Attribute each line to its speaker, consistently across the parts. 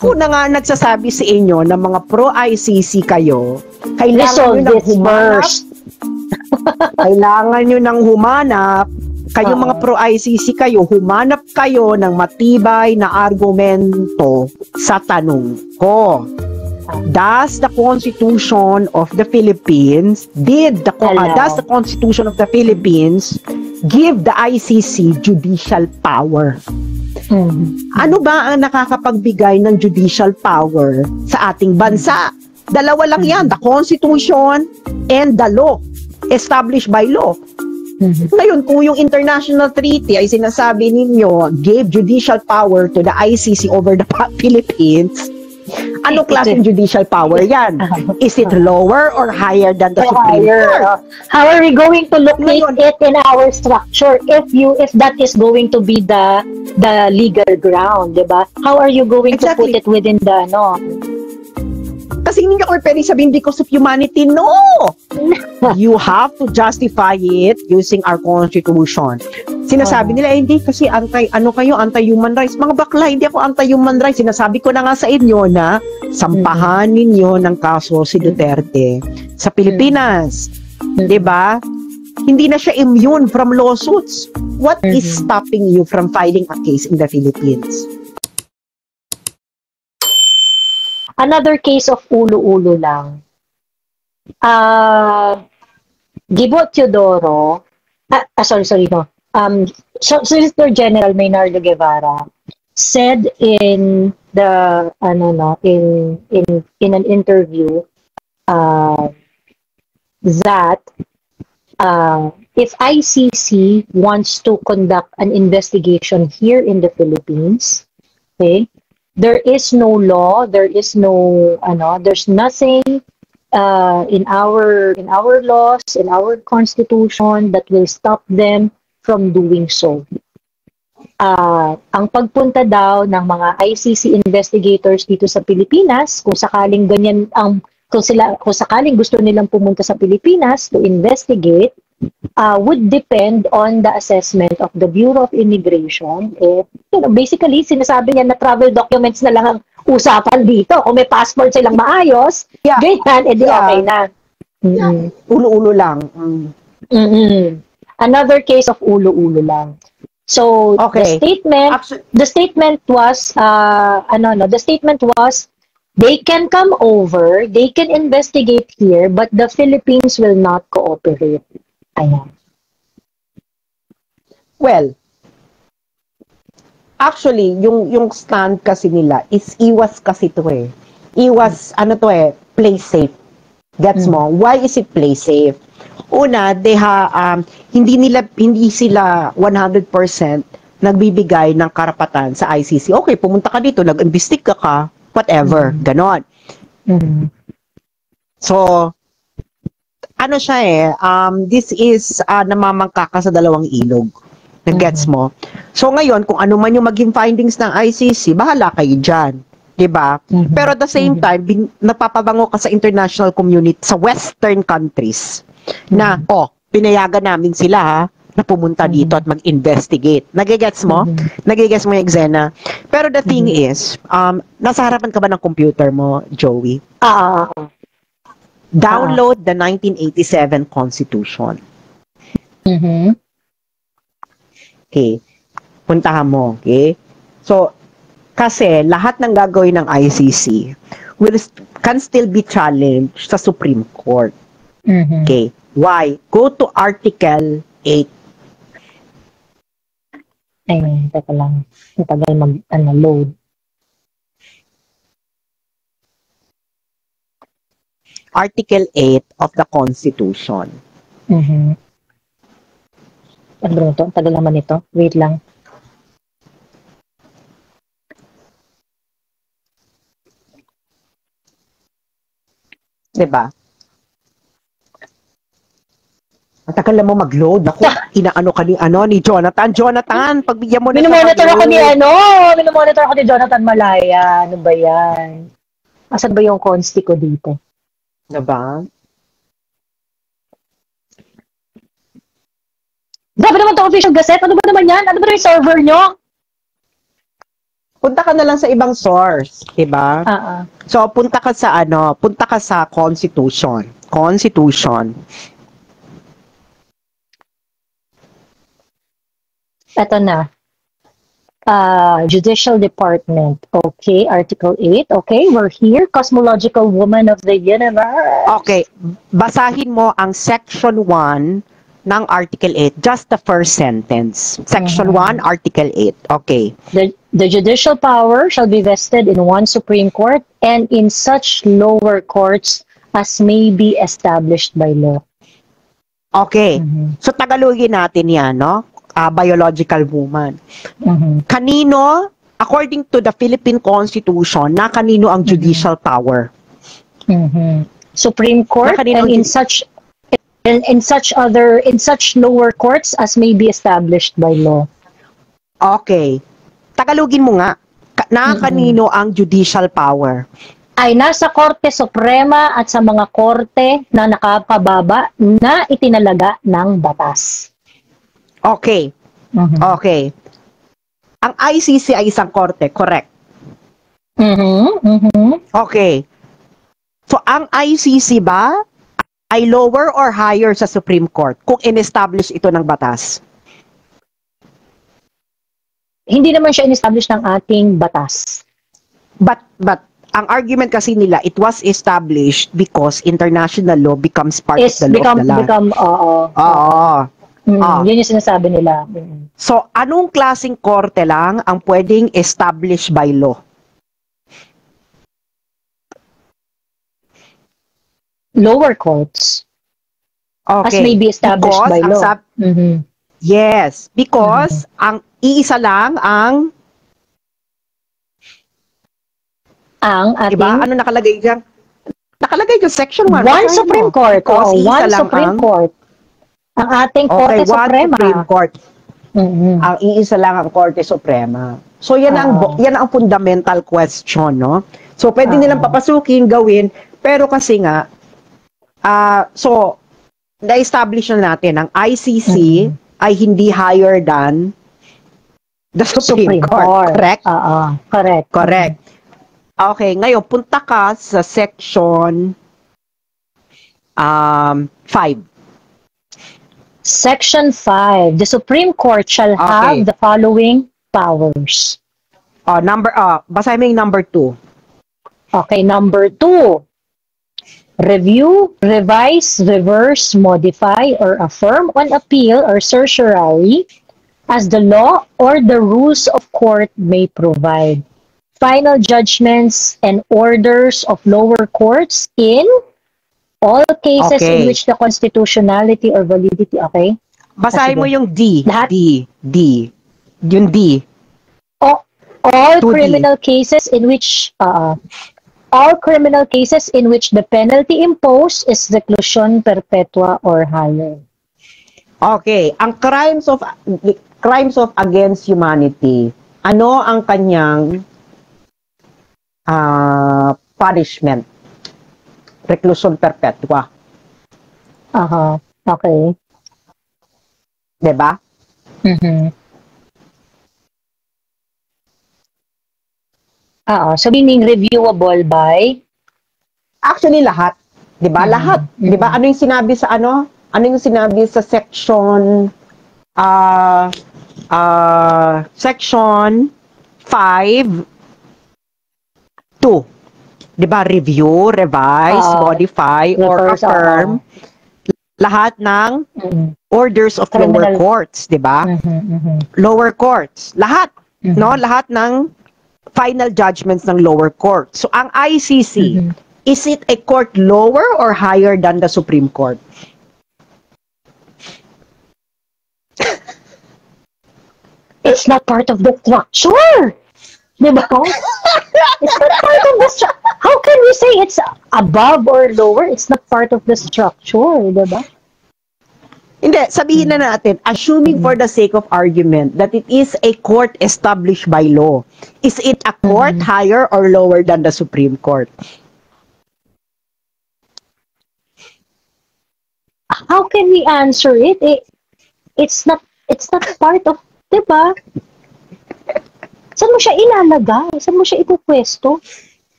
Speaker 1: ako na nga nagsasabi sa inyo na mga pro-ICC kayo, kailangan nyo nang humanap. Kailangan nyo nang humanap. Kayo mga pro-ICC kayo, humanap kayo ng matibay na argumento sa tanong ko. Does the Constitution of the Philippines, does the Constitution of the Philippines give the ICC judicial power? Ano ba ang nakakapagbigay ng judicial power sa ating bansa? Dalawa lang yan, the Constitution and the law, established by law. Ngayon, kung yung international treaty ay sinasabi ninyo, gave judicial power to the ICC over the Philippines, ano klaseng judicial power yan? Is it lower or higher than the Supreme Court?
Speaker 2: How are we going to locate it in our structure if that is going to be the legal ground, diba? How are you going to put it within the
Speaker 1: Kasi hindi ako pwede sabihin because of humanity. No! You have to justify it using our Constitution. Sinasabi nila, hindi kasi anti-human rights. Mga bakla, hindi ako anti-human rights. Sinasabi ko na nga sa inyo na sampahan ninyo ng kaso si Duterte sa Pilipinas. Diba? Hindi na siya immune from lawsuits. What is stopping you from filing a case in the Philippines?
Speaker 2: Another case of ulo-ulo lang. Gibo Teodoro, Solicitor General Maynardo Guevara said in the in an interview that if ICC wants to conduct an investigation here in the Philippines, okay, there is no law, there's nothing in our laws, in our constitution that will stop them from doing so. Ang pagpunta daw ng mga ICC investigators dito sa Pilipinas, kung sakaling kung sakaling gusto nilang pumunta sa Pilipinas to investigate, would depend on the assessment of the Bureau of Immigration. Basically, sinasabi niya na travel documents na lang ang usapan dito. Kung may passport silang maayos, ganyan, edi okay na.
Speaker 1: Ulo-ulo lang.
Speaker 2: Another case of ulo-ulo lang. So the statement was they can come over, they can investigate here, but the Philippines will not cooperate. Ayan.
Speaker 1: Well, actually, yung stand kasi nila is iwas kasi to eh. Iwas, play safe. Gets mo? Why is it play safe? Una, hindi sila 100% nagbibigay ng karapatan sa ICC. Okay, pumunta ka dito, nag-imbestiga ka, whatever, ganon. So, this is namamangka ka sa dalawang ilog. Gets mo? So ngayon, kung ano man yung maging findings ng ICC, bahala kayo dyan. Diba? Pero at the same time, napapabango ka sa international community, sa Western countries, na, pinayagan namin sila na pumunta dito at mag-investigate. Nagigets mo? Nagigets mo yung Xena? Pero the thing is, nasa harapan ka ba ng computer mo, Joey? Download the 1987 Constitution. Okay. Puntahan mo. Okay? So, kasi lahat ng gagawin ng ICC can still be challenged sa Supreme Court. Okay. Why? Go to Article 8.
Speaker 2: Ay, teka lang. Matagal mag-load.
Speaker 1: Article 8 of the Constitution.
Speaker 2: Ano ba ito? Tagal naman ito. Wait lang.
Speaker 1: Diba? Ang tagal na mo mag-load. Naku, inaano ka ni Jonathan. Jonathan, pagbigyan mo na
Speaker 2: Minomonitor ako ni Jonathan Malaya. Ano ba yan? Asan ba yung consti ko dito?
Speaker 1: Diba?
Speaker 2: Grabe naman ito official gazette. Ano ba naman yan? Ano ba yung server nyo?
Speaker 1: punta ka na lang sa ibang source, 'di ba? So punta ka sa Constitution. Constitution.
Speaker 2: Ito na. Judicial Department. Okay, Article 8. Okay, we're here. Cosmological Woman of the Universe.
Speaker 1: Okay, basahin mo ang Section 1 ng Article 8, just the first sentence. Section 1, Article 8. Okay.
Speaker 2: The judicial power shall be vested in one Supreme Court and in such lower courts as may be established by law.
Speaker 1: Okay. So Tagalogin natin 'yan, no? Biological woman. Kanino, according to the Philippine Constitution, na kanino ang judicial power?
Speaker 2: Supreme Court and in such lower courts as may be established by law.
Speaker 1: Okay. Tagalogin mo nga. Na kanino ang judicial power?
Speaker 2: Ay nasa Korte Suprema at sa mga korte na nakapababa na itinalaga ng batas.
Speaker 1: Okay. Okay. Ang ICC ay isang korte, correct? Okay. So, ang ICC ba ay lower or higher sa Supreme Court kung in-establish ito ng batas?
Speaker 2: Hindi naman siya in-establish ng ating batas.
Speaker 1: But, ang argument kasi nila, it was established because international law becomes part of the law of the land.
Speaker 2: Yun yung sinasabi nila.
Speaker 1: So, anong klaseng korte lang ang pwedeng established by law?
Speaker 2: Lower courts.
Speaker 1: Okay.
Speaker 2: As may be established by law.
Speaker 1: Yes, because ang iisa lang ang
Speaker 2: ating...
Speaker 1: Diba? Ano nakalagay dyan? Nakalagay dyan, section 1.
Speaker 2: One Supreme Court. One Supreme Court. Ang ating Korte Suprema.
Speaker 1: Supreme Court. Ang iisa lang ang Korte Suprema. So, yan ang fundamental question, no? So, pwede nilang papasukin, gawin, pero kasi nga, so, na-establish na natin, ang ICC ay hindi higher than the Supreme Court. Correct?
Speaker 2: Correct.
Speaker 1: Correct. Okay, ngayon, punta ka sa section 5.
Speaker 2: Section 5. The Supreme Court shall have the following powers.
Speaker 1: Basahin mo yung number 2.
Speaker 2: Okay, number 2. Review, revise, reverse, modify, or affirm on appeal or certiorari as the law or the rules of court may provide. Final judgments and orders of lower courts in all cases in which the constitutionality or validity,
Speaker 1: Basahin mo yung D.
Speaker 2: Lahat?
Speaker 1: D. Yung D.
Speaker 2: All criminal cases in which the penalty imposed is reclusion perpetua or higher.
Speaker 1: Okay, ang crimes of against humanity, ano ang kanyang punishment? Reclusion perpetua.
Speaker 2: Okay.
Speaker 1: Diba?
Speaker 2: So meaning reviewable by?
Speaker 1: Actually, lahat. Diba? Lahat. Diba? Ano yung sinabi sa Ano yung sinabi sa section section 5 2. Diba? Review, revise, modify, or affirm. Lahat ng orders of lower courts, diba? Lower courts. Lahat. No? Lahat ng final judgments ng lower court. So, ang ICC, is it a court lower or higher than the Supreme Court?
Speaker 2: It's not part of the structure. Diba? It's not part of the structure. How can we say it's above or lower? It's not part of the structure. Diba?
Speaker 1: Hindi, sabihin na natin, assuming for the sake of argument that it is a court established by law, is it a court higher or lower than the Supreme Court?
Speaker 2: How can we answer it? It's not part of, diba? Saan mo siya ilalagay? Saan mo siya ipupwesto?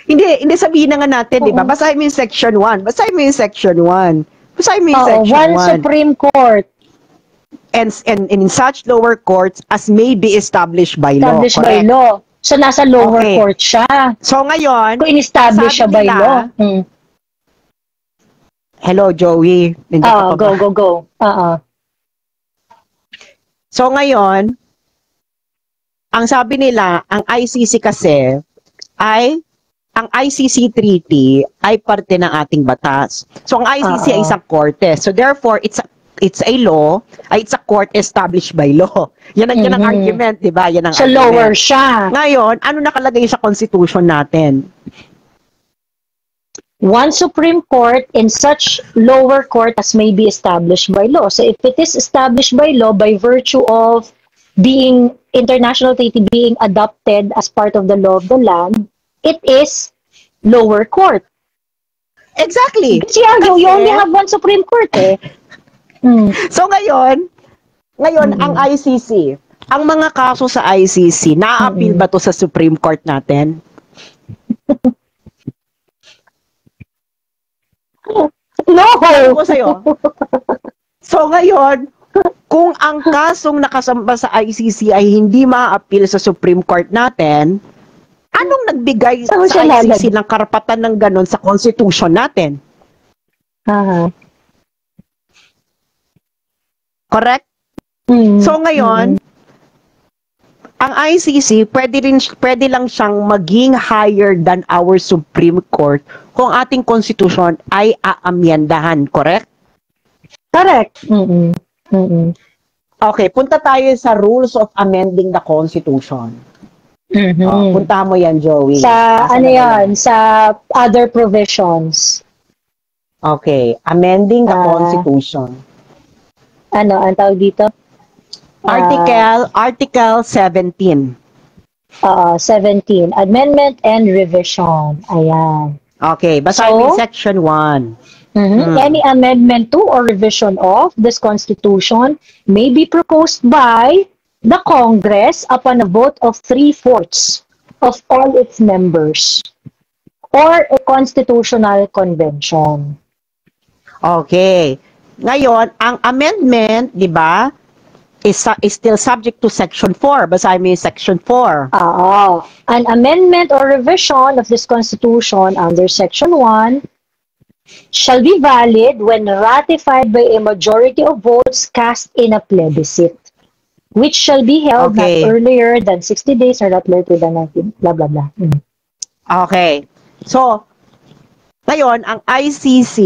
Speaker 1: Hindi sabihin na nga natin, di ba?
Speaker 2: Oo.
Speaker 1: Basahin mo yung section 1. Basahin mo yung section 1. Basahin mo yung section 1.
Speaker 2: One Supreme Court.
Speaker 1: And in such lower courts as may be established by law.
Speaker 2: Established by
Speaker 1: Correct?
Speaker 2: law. So, nasa lower
Speaker 1: Okay.
Speaker 2: court siya.
Speaker 1: So ngayon,
Speaker 2: Kung in-establish siya
Speaker 1: sabi
Speaker 2: by
Speaker 1: nila-
Speaker 2: law.
Speaker 1: hello Joey. Nandito ka ba?
Speaker 2: Go.
Speaker 1: So ngayon, ang sabi nila, ang ICC kasi ang ICC treaty ay parte ng ating batas. So ang ICC ay isang korte. So therefore, it's a law, it's a court established by law. Yan ang argument, di ba? Yan ang
Speaker 2: So,
Speaker 1: argument.
Speaker 2: lower siya.
Speaker 1: Ngayon, ano nakalagay sa constitution natin?
Speaker 2: One Supreme Court in such lower court as may be established by law. So, if it is established by law by virtue of being international treaty being adopted as part of the law of the land, it is lower court.
Speaker 1: Exactly.
Speaker 2: Kasi you only have one Supreme Court eh.
Speaker 1: So ngayon ang ICC, ang mga kaso sa ICC, na-appeal ba to sa Supreme Court natin?
Speaker 2: No!
Speaker 1: Sabi ko sa'yo. So ngayon, kung ang kasong nakasamba sa ICC ay hindi ma-appeal sa Supreme Court natin, anong nagbigay
Speaker 2: Saan
Speaker 1: sa
Speaker 2: siya
Speaker 1: ICC ng karapatan ng ganon sa Constitution natin? Correct? So ngayon, ang ICC, pwede lang siyang maging higher than our Supreme Court kung ating Constitution ay aamyendahan, correct?
Speaker 2: Correct.
Speaker 1: Okay, punta tayo sa rules of amending the Constitution. Punta mo yan, Joey.
Speaker 2: Sa,
Speaker 1: Asa
Speaker 2: ano
Speaker 1: na
Speaker 2: yan, sa other provisions.
Speaker 1: Okay, amending the Constitution.
Speaker 2: Ang tawag dito?
Speaker 1: Article 17.
Speaker 2: 17. Amendment and revision. Ayan.
Speaker 1: Okay, basahin mo yung section 1.
Speaker 2: Any amendment to or revision of this Constitution may be proposed by the Congress upon a vote of 3/4 of all its members or a constitutional convention.
Speaker 1: Okay. Ngayon, ang amendment, di ba, is still subject to Section 4. Basahin mo yung Section 4.
Speaker 2: An amendment or revision of this Constitution under Section 1 shall be valid when ratified by a majority of votes cast in a plebiscite, which shall be held not earlier than 60 days or not later than 19, blah, blah, blah.
Speaker 1: Okay. So, ngayon, ang ICC,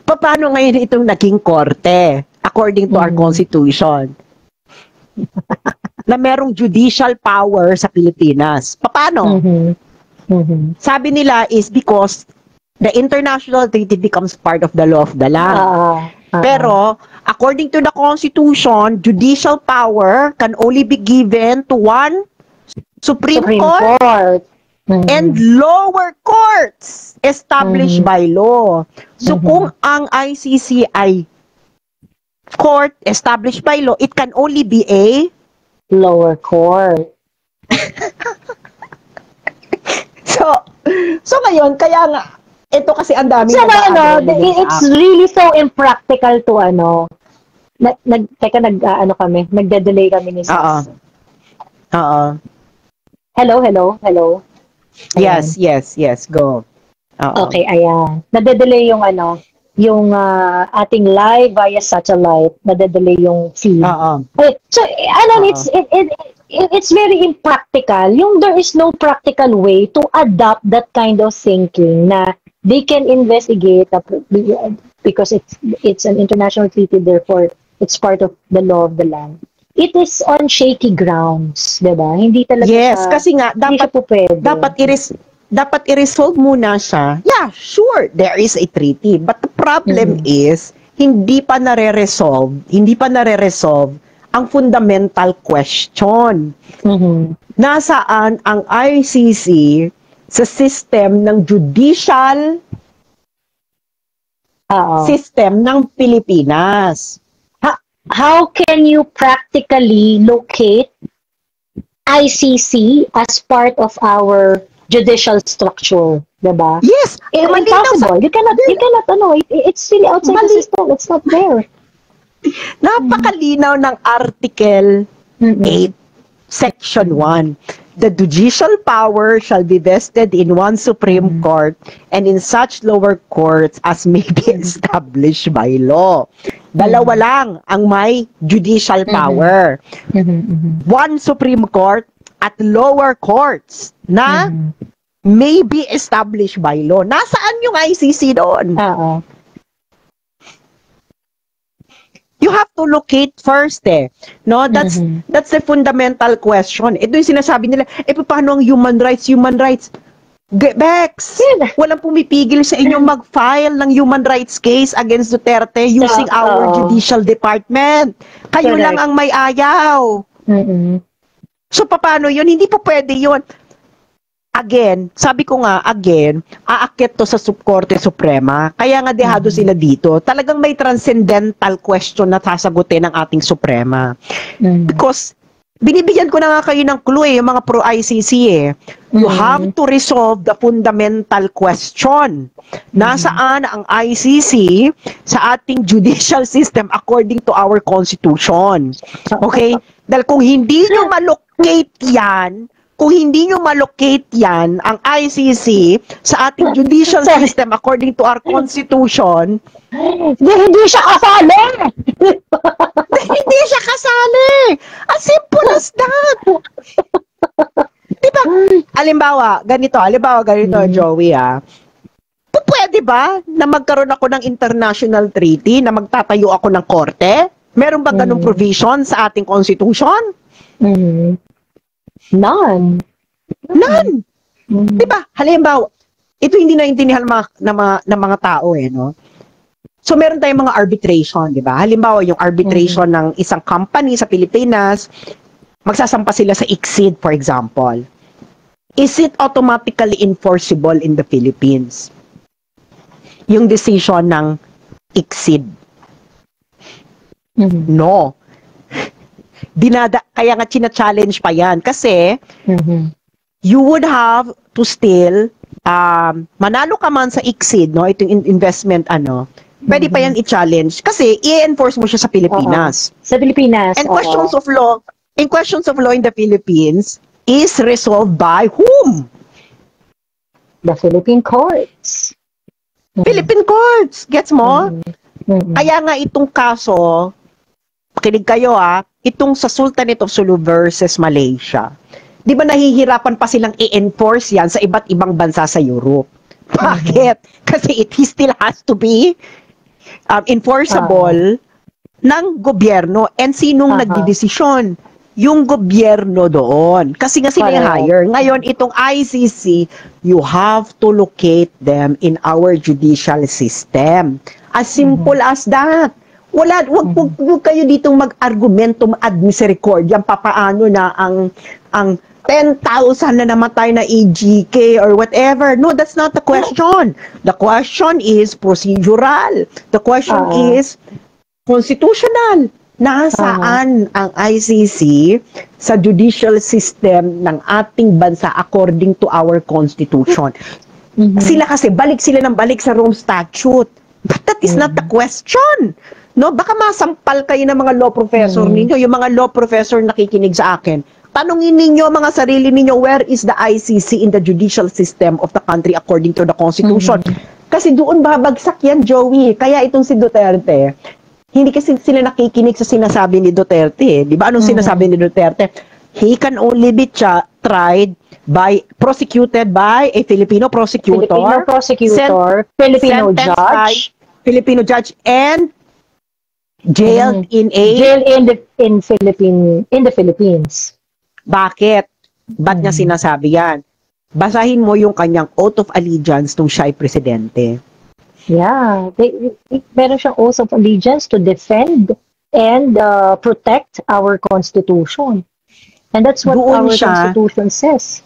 Speaker 1: paano ngayon itong naging korte according to our Constitution? Na merong judicial power sa Pilipinas. Paano? Sabi nila is because the international treaty becomes part of the law of the land. Pero, according to the Constitution, judicial power can only be given to one Supreme Court. And lower courts established by law. So kung ang ICC ay court established by law, it can only be a
Speaker 2: lower court.
Speaker 1: So ngayon, kaya nga, ito kasi ang dami
Speaker 2: it's really so impractical to nagde-delay kami ni Sis. Hello.
Speaker 1: Yes, go.
Speaker 2: Okay, ayan. Nade-delay yung ating live via satellite, nade-delay yung feed. Okay, so it's very impractical. There is no practical way to adopt that kind of thinking na they can investigate because it's an international treaty, therefore it's part of the law of the land. It is on shaky grounds, diba? Hindi talaga
Speaker 1: kasi nga dapat i-resolve muna siya. Yeah, sure, there is a treaty, but the problem is hindi pa nare-resolve ang fundamental question. Nasaan ang ICC sa system ng judicial system ng Pilipinas?
Speaker 2: How can you practically locate ICC as part of our judicial structure, diba?
Speaker 1: Yes,
Speaker 2: Impossible. You cannot, it's really outside the system. It's not there.
Speaker 1: Napakalinaw ng Article 8, Section 1. The judicial power shall be vested in one Supreme Court and in such lower courts as may be established by law. Dalawa lang ang may judicial power. One Supreme Court at lower courts na may be established by law. Nasaan yung ICC doon? You have to locate first No, that's the fundamental question. Ito yung sinasabi nila, paano ang human rights? Bex, walang pumipigil sa inyong mag-file ng human rights case against Duterte using our judicial department. Kayo lang ang may ayaw. So, paano yun? Hindi po pwede yun. Again, sabi ko nga, aakyat to sa Korte Suprema. Kaya nga dehado sila dito. Talagang may transcendental question na sasagutin ng ating Suprema. Because, binibigyan ko na nga kayo ng clue yung mga pro-ICC You have to resolve the fundamental question. Nasaan ang ICC sa ating judicial system according to our Constitution? Okay? Dahil kung hindi nyo malocate yan, ang ICC sa ating judicial system according to our Constitution,
Speaker 2: hindi siya kasali!
Speaker 1: Hindi siya kasali! As simple as that! Diba? Halimbawa, ganito, Joey, pwede ba na magkaroon ako ng international treaty na magtatayo ako ng korte? Meron ba ganung provision sa ating Constitution?
Speaker 2: None.
Speaker 1: Diba? Halimbawa, ito hindi naintindihan ng mga tao no? So meron tayong mga arbitration, diba? Halimbawa, yung arbitration ng isang company sa Pilipinas, magsasampa sila sa ICSID, for example. Is it automatically enforceable in the Philippines? Yung decision ng ICSID. No. Kaya nga china-challenge pa yan. Kasi, you would have to still, manalo ka man sa ICSID, no? Itong investment, pwede pa yan i-challenge. Kasi, i-enforce mo siya sa Pilipinas.
Speaker 2: Sa Pilipinas.
Speaker 1: And questions of law in the Philippines is resolved by whom?
Speaker 2: The Philippine courts.
Speaker 1: Philippine courts. Gets mo? Kaya nga itong kaso, pakinig kayo itong sa Sultanate of Sulu versus Malaysia. Di ba nahihirapan pa silang i-enforce yan sa iba't ibang bansa sa Europe? Bakit? Kasi it still has to be enforceable ng gobyerno. And sinong nagdidesisyon? Yung gobyerno doon. Kasi nga sila yung hire. Ngayon, itong ICC, you have to locate them in our judicial system. As simple as that. Wag kayo ditong mag-argumento, ad-misericordia, papaano na ang 10,000 na namatay na EGK or whatever. No, that's not the question. The question is procedural. The question is constitutional. Nasaan ang ICC sa judicial system ng ating bansa according to our Constitution? Sila kasi, balik sila sa Rome Statute. But that is not the question. No, baka masampal kayo ng mga law professor ninyo, yung mga law professor nakikinig sa akin. Tanungin ninyo mga sarili ninyo, where is the ICC in the judicial system of the country according to the Constitution? Kasi doon babagsak yan, Joey. Kaya itong si Duterte, hindi kasi sila nakikinig sa sinasabi ni Duterte. Di ba? Anong sinasabi ni Duterte? He can only be prosecuted by a Filipino prosecutor, Filipino judge, and jailed in
Speaker 2: the Philippines.
Speaker 1: Bakit? Ba't niya sinasabi yan? Basahin mo yung kanyang oath of allegiance nung siya ay presidente.
Speaker 2: Yeah, meron siyang oath of allegiance to defend and protect our Constitution. And that's what our Constitution says.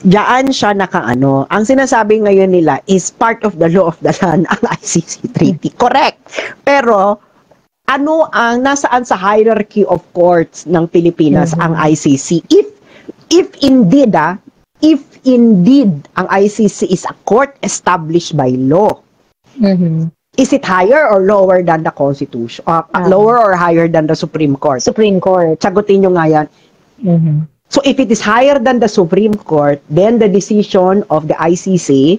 Speaker 1: Diyan siya nakaano. Ang sinasabi ngayon nila is part of the law of the land ang ICC Treaty. Correct. Pero, nasaan sa hierarchy of courts ng Pilipinas ang ICC? If if indeed ang ICC is a court established by law, is it higher or lower than the Constitution? Lower or higher than the Supreme Court?
Speaker 2: Supreme Court.
Speaker 1: Sagutin nyo nga yan. So if it is higher than the Supreme Court, then the decision of the ICC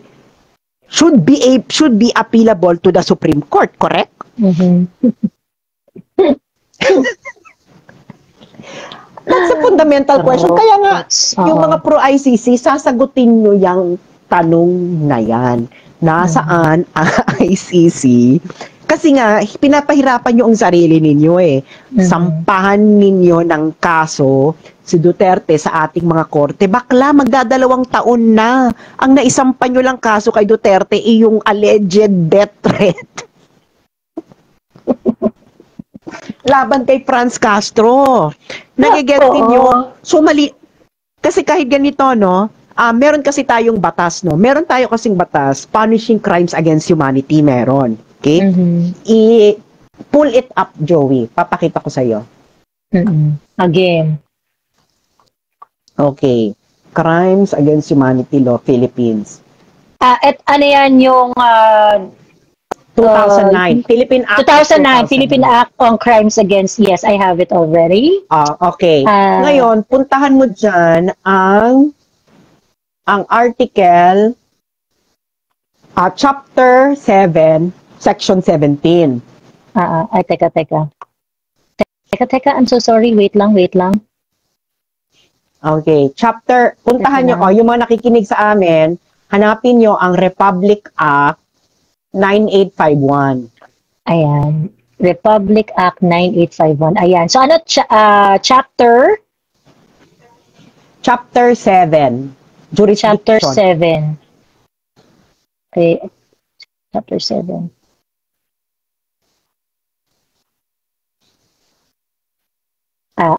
Speaker 1: should be appealable to the Supreme Court, correct? That's a fundamental question. Kaya nga, yung mga pro-ICC, sasagutin nyo yung tanong na yan. Nasaan ang ICC? Kasi nga, pinapahirapan nyo ang sarili ninyo eh. Sampahan ninyo ng kaso si Duterte sa ating mga korte. Bakla, magdadalawang taon na. Ang naisampa nyo lang kaso kay Duterte ay yung alleged death threat. Laban kay Franz Castro. Nagiget ninyo. So mali. Kasi kahit ganito, no? Meron kasi tayong batas, no? Meron tayo kasing batas, punishing crimes against humanity, meron. Okay? Pull it up, Joey. Papakita ko sa'yo.
Speaker 2: Again.
Speaker 1: Okay. Crimes against humanity law, Philippines.
Speaker 2: At ano yan yung
Speaker 1: 2009. Philippine Act.
Speaker 2: 2009, Philippine Act on Crimes Against, yes, I have it already.
Speaker 1: Okay. Ngayon, puntahan mo dyan ang article, chapter 7, section 17.
Speaker 2: Ay, teka. I'm so sorry. Wait lang.
Speaker 1: Okay. Puntahan nyo, yung mga nakikinig sa amin, hanapin nyo ang Republic Act 9851.
Speaker 2: Ayan. Republic Act 9851. Ayan. So, ano, chapter?
Speaker 1: Chapter 7.
Speaker 2: Chapter 7. Okay. Chapter 7.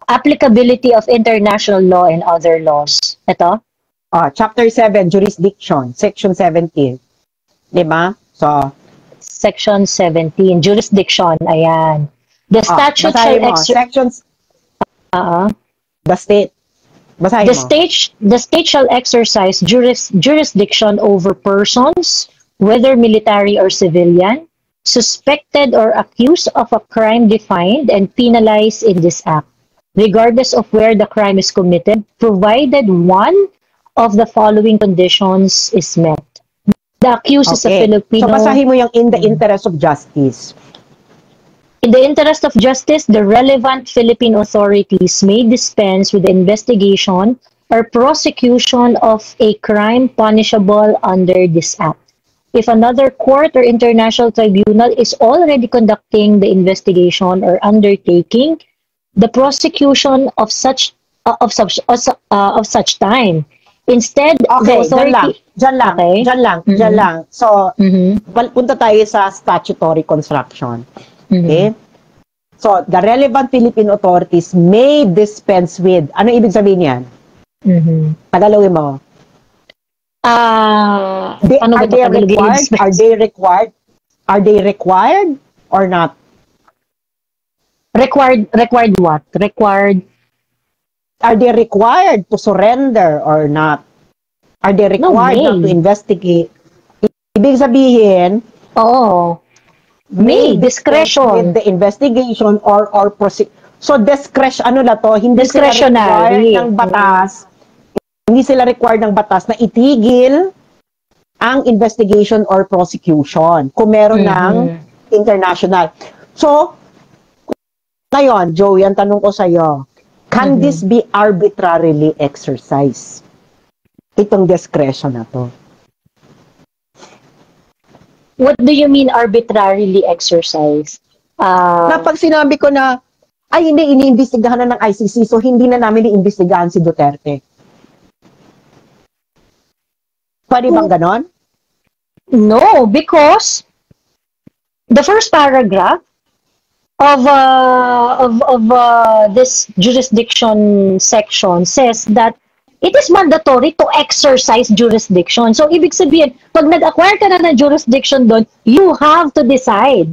Speaker 2: Applicability of international law and other laws. Ito?
Speaker 1: Chapter 7, jurisdiction, section 17. Diba? So,
Speaker 2: section 17, jurisdiction. Ayan. The statute shall
Speaker 1: sections. The state. Basahin mo.
Speaker 2: The state shall exercise jurisdiction over persons, whether military or civilian, suspected or accused of a crime defined and penalized in this act, regardless of where the crime is committed, provided one of the following conditions is met. The accused is a Filipino.
Speaker 1: So, basahin mo yung in the interest of justice.
Speaker 2: In the interest of justice, the relevant Philippine authorities may dispense with the investigation or prosecution of a crime punishable under this act. If another court or international tribunal is already conducting the investigation or undertaking the prosecution of such time, instead the authority.
Speaker 1: Diyan lang. So, punta tayo sa statutory construction. Okay? So, the relevant Philippine authorities may dispense with. Ano ibig sabihin yan? Tagalogin mo. Are they required or not?
Speaker 2: Required what?
Speaker 1: Are they required to surrender or not? Are they required to investigate? Ibig sabihin,
Speaker 2: may discretion
Speaker 1: with the investigation or so discretion, ano na to, hindi
Speaker 2: discretionary
Speaker 1: sila required ng batas. Hindi sila required ng batas na itigil ang investigation or prosecution kung meron ng international. So, ngayon, Joey, ang tanong ko sa'yo, can this be arbitrarily exercised? Itong discretion na to.
Speaker 2: What do you mean arbitrarily exercised?
Speaker 1: Pag sinabi ko na, ay hindi, iniimbestigahan na ng ICC, so hindi na namin iimbestigahan si Duterte. Pwede bang ganon?
Speaker 2: No, because the first paragraph of this jurisdiction section says that it is mandatory to exercise jurisdiction. So, ibig sabihin, pag nag-acquire ka na ng jurisdiction doon, you have to decide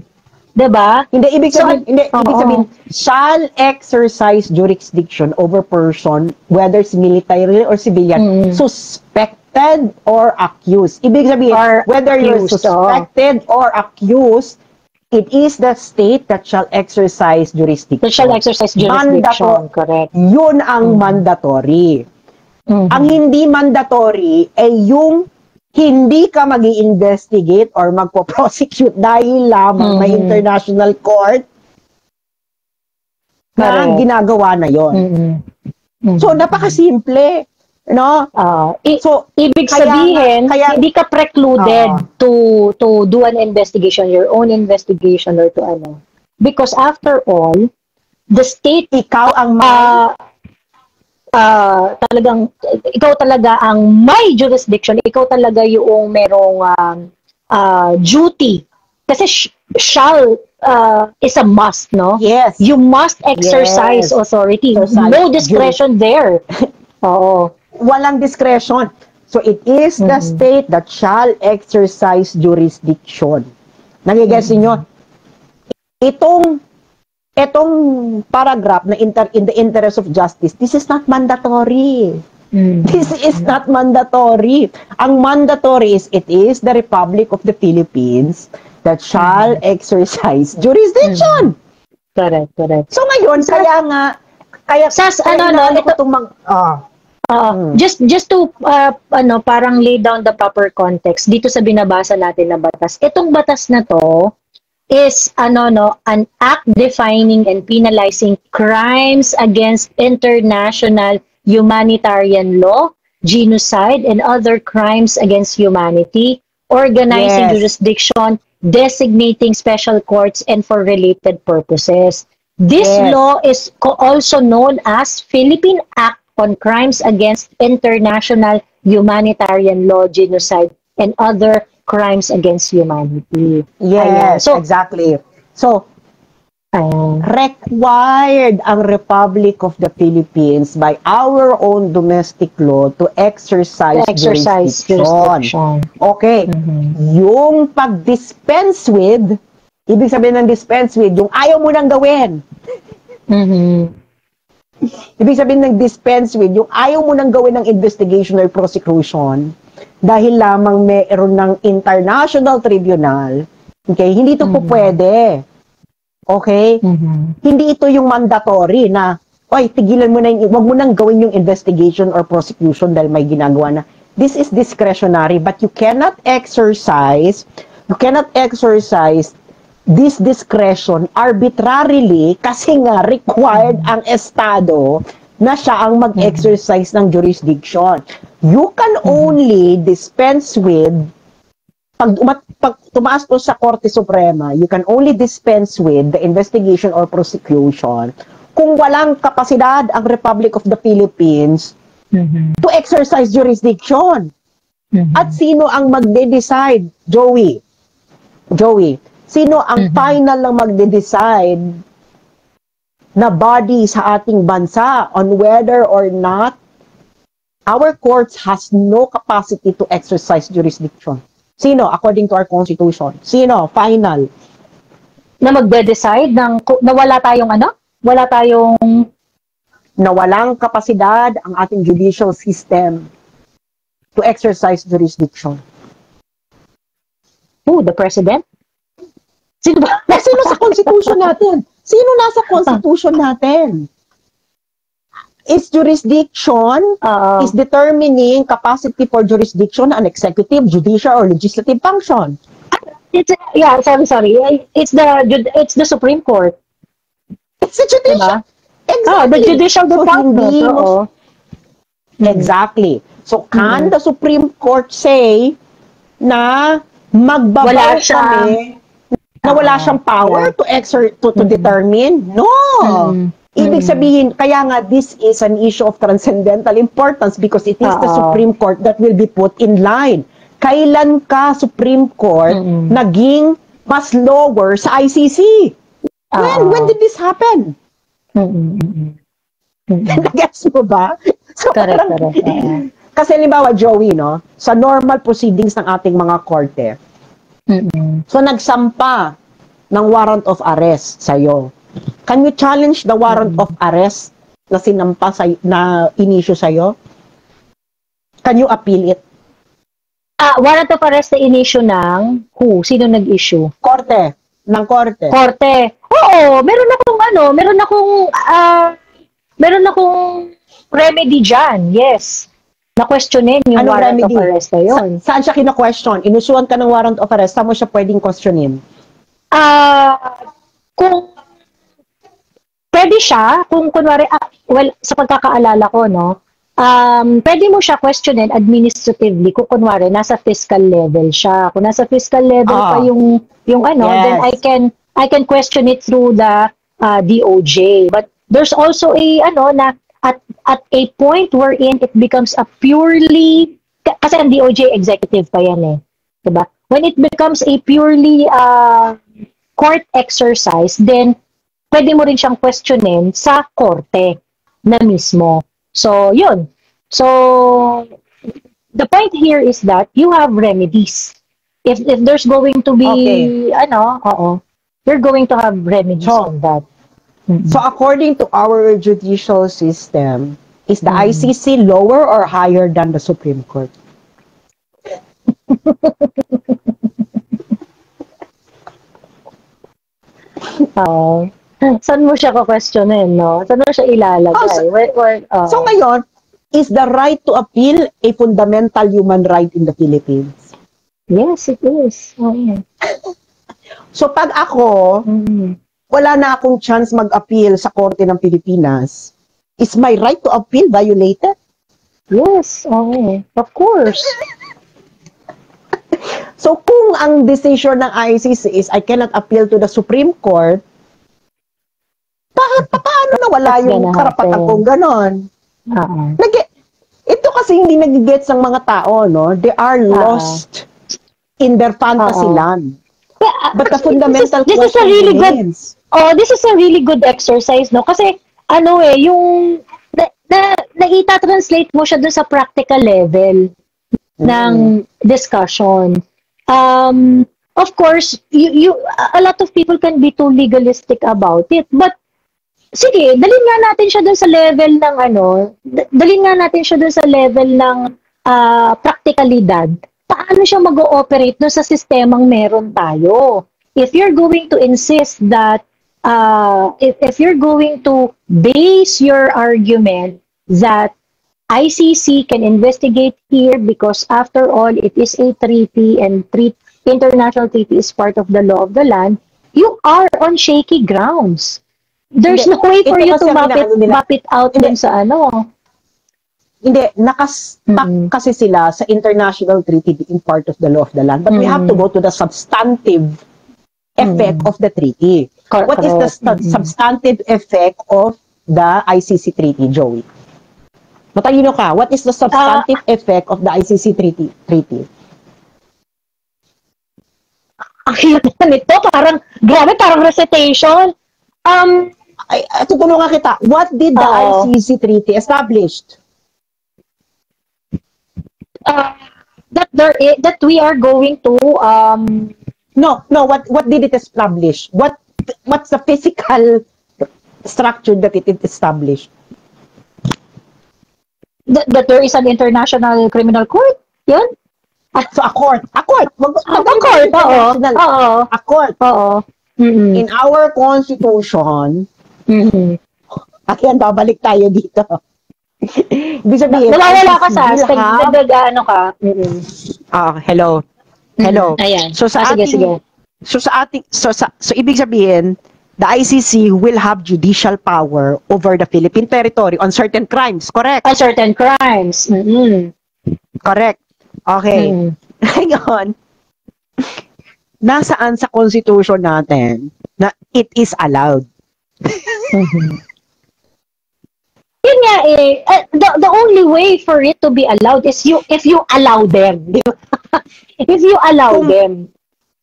Speaker 2: 'Diba?
Speaker 1: Hindi, ibig sabihin, ibig
Speaker 2: oo.
Speaker 1: sabihin, shall exercise jurisdiction over person, whether it's military or civilian, suspected or accused. Ibig sabihin,
Speaker 2: Or
Speaker 1: whether you're
Speaker 2: accused,
Speaker 1: suspected or accused, it is the state that shall exercise jurisdiction.
Speaker 2: That shall exercise jurisdiction, correct.
Speaker 1: Yun ang mandatory. Ang hindi mandatory ay yung hindi ka mag-i-investigate or magpo-prosecute dahil lamang may international court na ginagawa na yon. So, napakasimple. No?
Speaker 2: So, ibig sabihin, hindi ka precluded to do an investigation, your own investigation or to ano. Because after all, the state,
Speaker 1: ikaw ang
Speaker 2: talagang, ikaw talaga ang may jurisdiction, ikaw talaga yung merong duty. Kasi shall is a must, no?
Speaker 1: Yes.
Speaker 2: You must exercise authority. No discretion there. Oo.
Speaker 1: Walang discretion. So, it is the state that shall exercise jurisdiction. Nagigets niyo? Itong paragraph na in the interest of justice, this is not mandatory. This is not mandatory. Ang mandatory is, it is the Republic of the Philippines that shall exercise jurisdiction.
Speaker 2: Correct.
Speaker 1: So ngayon,
Speaker 2: just to parang lay down the proper context dito sa binabasa natin na batas. Itong batas na to is an act defining and penalizing crimes against international humanitarian law, genocide, and other crimes against humanity, organizing jurisdiction, designating special courts, and for related purposes. This law is also known as Philippine Act on Crimes Against International Humanitarian Law, Genocide, and other crimes against humanity.
Speaker 1: Yes, exactly. So, required ang Republic of the Philippines by our own domestic law to exercise jurisdiction. Okay. Yung pag-dispense with, ibig sabihin ng dispense with, yung ayaw mo nang gawin. Ibig sabihin ng dispense with, yung ayaw mo nang gawin ng investigation or prosecution, dahil lamang mayroon ng international tribunal, okay, hindi ito po pwede. Okay? Hindi ito yung mandatory na, oy, tigilan mo na wag mo nang gawin yung investigation or prosecution dahil may ginagawa na. This is discretionary, but you cannot exercise this discretion arbitrarily kasi nga required ang Estado na siya ang mag-exercise ng jurisdiction. You can only dispense with, pag tumaas po sa Korte Suprema, you can only dispense with the investigation or prosecution kung walang kapasidad ang Republic of the Philippines to exercise jurisdiction. At sino ang magde-decide, Joey, sino ang final lang magde-decide na body sa ating bansa on whether or not our courts has no capacity to exercise jurisdiction? Sino, according to our Constitution? Sino, final?
Speaker 2: Na magde-decide na wala tayong
Speaker 1: na walang kapasidad ang ating judicial system to exercise jurisdiction.
Speaker 2: Who? The President?
Speaker 1: Sino ba? Sino sa Constitution natin? Sino nasa Constitution natin? Is jurisdiction is determining capacity for jurisdiction an executive, judicial, or legislative function.
Speaker 2: Sorry. It's the Supreme Court.
Speaker 1: It's the judicial.
Speaker 2: Diba? Exactly. The judicial department.
Speaker 1: Exactly. So, can the Supreme Court say na magbabaw kami na wala siyang power to determine? No! Ibig sabihin, kaya nga this is an issue of transcendental importance because it is the Supreme Court that will be put in line. Kailan ka Supreme Court naging mas lower sa ICC? When did this happen? Nagets mo ba? So,
Speaker 2: correct.
Speaker 1: Kasi halimbawa, Joey, no? Sa normal proceedings ng ating mga korte, so nagsampa ng warrant of arrest sa'yo. Can you challenge the warrant of arrest na sinampa na inisyu sa'yo? Can you appeal it?
Speaker 2: Warrant of arrest na in-issue ng who? Sino nag-issue?
Speaker 1: Korte. Ng korte.
Speaker 2: Korte. Oo, meron akong remedy dyan. Yes. Na-questionin yung
Speaker 1: Anong
Speaker 2: warrant
Speaker 1: remedy?
Speaker 2: of arrest na yun.
Speaker 1: Saan siya kina-question? Inusuan ka ng warrant of arrest, saan mo siya pwedeng questionin?
Speaker 2: Kung pwede siya, kung kunwari, sa pagkakaalala ko, no, pwede mo siya questionin administratively kung kunwari nasa fiscal level siya. Kung nasa fiscal level pa yung
Speaker 1: Yes.
Speaker 2: then I can question it through the DOJ. But there's also na at a point wherein it becomes a purely, kasi ang DOJ executive pa yan eh. Diba? When it becomes a purely court exercise, then pwede mo rin siyang questionin sa korte na mismo. So, yun. So, the point here is that you have remedies. If there's going to be, you're going to have remedies on that.
Speaker 1: So, according to our judicial system, is the ICC lower or higher than the Supreme Court?
Speaker 2: Saan mo siya ka-questionin, no? Saan mo siya ilalagay?
Speaker 1: So ngayon, is the right to appeal a fundamental human right in the Philippines?
Speaker 2: Yes, it is.
Speaker 1: So pag ako, wala na akong chance mag-appeal sa Korte ng Pilipinas, is my right to appeal violated?
Speaker 2: Yes, of course.
Speaker 1: So kung ang decision ng ICC is I cannot appeal to the Supreme Court, paano nawala yung karapatan kong ganon? Ito kasi hindi nagigets ng mga tao, no? They are lost in their fantasy land. But the fundamental question remains.
Speaker 2: This is a really good exercise, no? Kasi, yung naita-translate mo siya dun sa practical level ng discussion. Of course, a lot of people can be too legalistic about it, but sige, dalhin nga natin siya dun sa level ng practicalidad. Paano siya mag-ooperate dun sa sistemang meron tayo? If you're going to insist that, if you're going to base your argument that ICC can investigate here because after all, it is a treaty and international treaty is part of the law of the land, you are on shaky grounds. There's no way for you to map it out dun sa
Speaker 1: Hindi, nakastuck kasi sila sa international treaty being part of the law of the land. But we have to go to the substantive effect of the treaty. What is the substantive effect of the ICC treaty, Joey? Matalino ka, what is the substantive effect of the ICC treaty?
Speaker 2: Ang hirap nito, parang recitation.
Speaker 1: Tutulungan kita. What did the ICC treaty established?
Speaker 2: That we are going to
Speaker 1: what did it establish? What's the physical structure that it established?
Speaker 2: That there is an international criminal court? Yun?
Speaker 1: So a court. A court. In our constitution, ayan, babalik tayo dito. Ibig sabihin,
Speaker 2: nawawala ka sa
Speaker 1: hello.
Speaker 2: Ayan.
Speaker 1: So sa
Speaker 2: sige.
Speaker 1: So ibig sabihin, the ICC will have judicial power over the Philippine territory on certain crimes, correct?
Speaker 2: On certain crimes.
Speaker 1: Correct. Okay. Ngayon, nasaan sa constitution natin na it is allowed?
Speaker 2: Yun nga the only way for it to be allowed is if you allow them. If you allow them.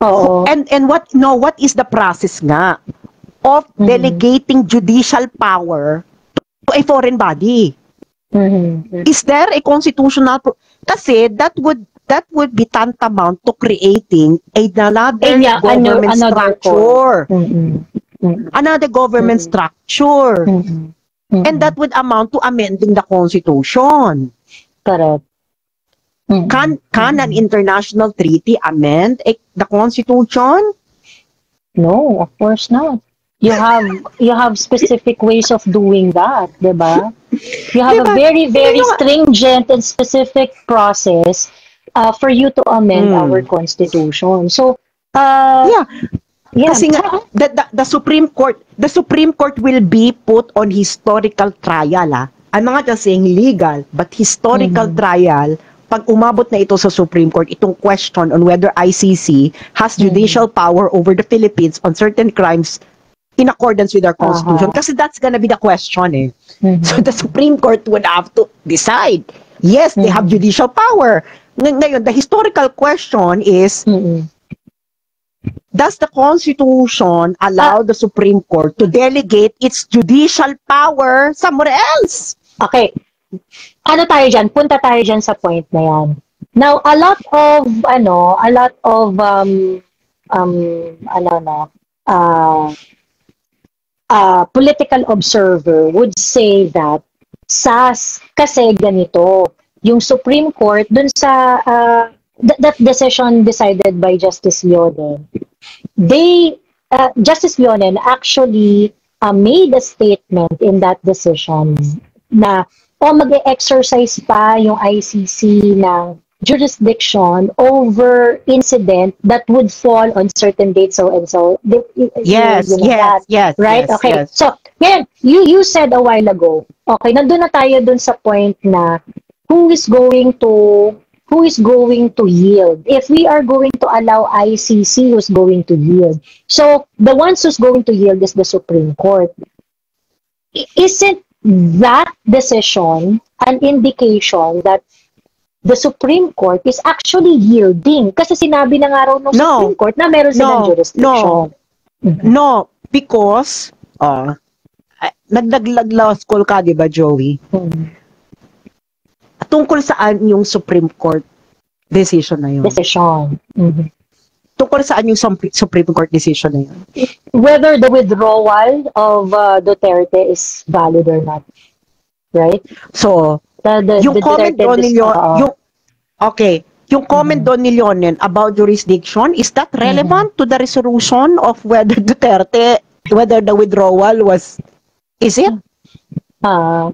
Speaker 1: And what is the process nga of delegating judicial power to a foreign body? Is there a constitutional kasi that would that would be tantamount to creating another government
Speaker 2: another
Speaker 1: structure.
Speaker 2: Mm-mm.
Speaker 1: Another government structure.
Speaker 2: Mm-mm.
Speaker 1: And that would amount to amending the Constitution.
Speaker 2: Correct.
Speaker 1: Can an international treaty amend the Constitution?
Speaker 2: No, of course not. You have specific ways of doing that, diba? You have a very, very stringent and specific process for you to amend our Constitution. So, yeah.
Speaker 1: Kasi nga, the Supreme Court will be put on historical trial. I'm not just saying legal, but historical trial. Pag umabot na ito sa Supreme Court, itong question on whether ICC has judicial power over the Philippines on certain crimes in accordance with our Constitution. Kasi that's gonna be the question eh. So the Supreme Court would have to decide. Yes, they have judicial power. Ngayon, the historical question is, does the Constitution allow the Supreme Court to delegate its judicial power somewhere else?
Speaker 2: Okay. Ano tayo dyan? Punta tayo dyan sa point na yan. Now, a lot of political observer would say that kasi ganito, yung Supreme Court dun sa that decision decided by Justice Leonen, Justice Leonen actually made a statement in that decision na mag-exercise pa yung ICC ng jurisdiction over incident that would fall on certain dates, so and so.
Speaker 1: Yes.
Speaker 2: Right?
Speaker 1: Yes,
Speaker 2: okay.
Speaker 1: Yes.
Speaker 2: So, ngayon, you said a while ago, okay, nandun na tayo dun sa point na who is going to yield? If we are going to allow ICC, who's going to yield? So, the ones who's going to yield is the Supreme Court. Isn't that decision an indication that the Supreme Court is actually yielding? Kasi sinabi na nga raw ng Supreme Court na meron silang jurisdiction.
Speaker 1: No, because nagdaglag school ka, di ba, Joey? Tungkol saan yung Supreme Court decision na yun? Tungkol saan yung Supreme Court decision na yun?
Speaker 2: Whether the withdrawal of Duterte is valid or not. Right?
Speaker 1: So, yung comment doon ni yung comment doon ni Leonen about jurisdiction, is that relevant to the resolution of whether whether the withdrawal is it?
Speaker 2: No,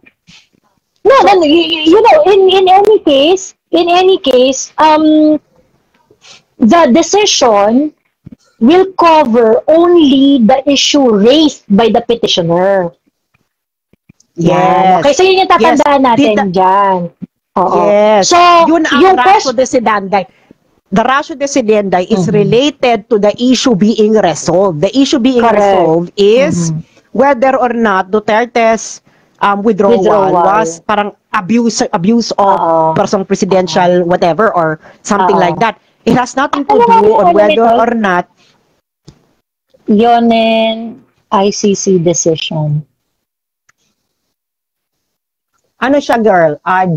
Speaker 2: then, in any case, the decision will cover only the issue raised by the petitioner.
Speaker 1: Yes.
Speaker 2: Okay, so yun yung tatandaan natin dyan.
Speaker 1: Yes.
Speaker 2: So,
Speaker 1: yun ang ratio decidendi. The ratio decidendi is related to the issue being resolved. The issue being resolved is whether or not Duterte's withdrawal was parang abuse of personal presidential whatever or something like that. It has nothing to do on whether or not
Speaker 2: Leonen ICC decision.
Speaker 1: Ano siya, girl? Ano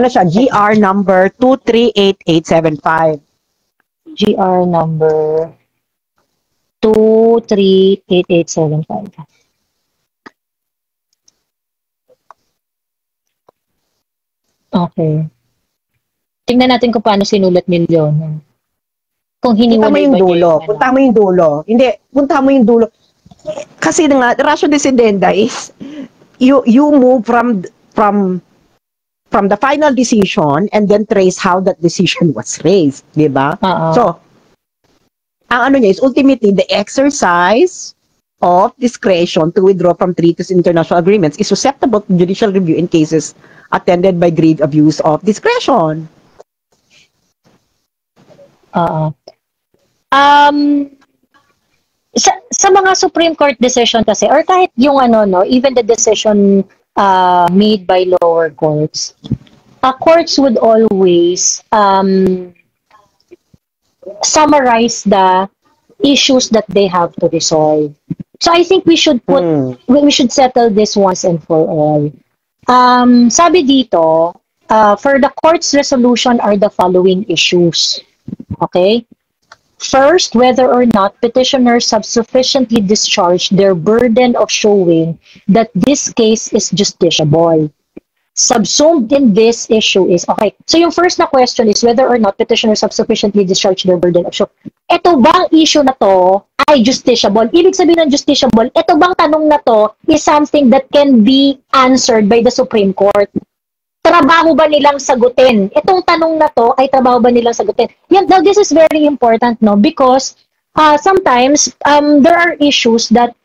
Speaker 1: siya? GR number 238875.
Speaker 2: GR number 238875. Okay. Tingnan natin kung paano sinulat ni Leonen. Kung hiniwalay ba niya
Speaker 1: punta mo yung dulo. Hindi, punta mo yung dulo. Kasi nga, ratio decidendi is you move from the final decision and then trace how that decision was raised, di ba? So, ang ano niya is ultimately the exercise of discretion to withdraw from treaties and international agreements is susceptible to judicial review in cases attended by grave abuse of discretion.
Speaker 2: Sa mga Supreme Court decision kasi, or kahit yung even the decision made by lower courts, courts would always summarize the issues that they have to resolve. So I think we should settle this once and for all. Sabi dito, for the court's resolution are the following issues. Okay? First, whether or not petitioners have sufficiently discharged their burden of showing that this case is justiciable. Subsumed in this issue is, okay, so yung first na question is whether or not petitioners have sufficiently discharged their burden of showing. Ito bang issue na to ay justiciable? Ibig sabihin ng justiciable, ito bang tanong na to is something that can be answered by the Supreme Court? Trabaho ba nilang sagutin? Itong tanong na to ay trabaho ba nilang sagutin? Yan, now this is very important, no? Because sometimes there are issues that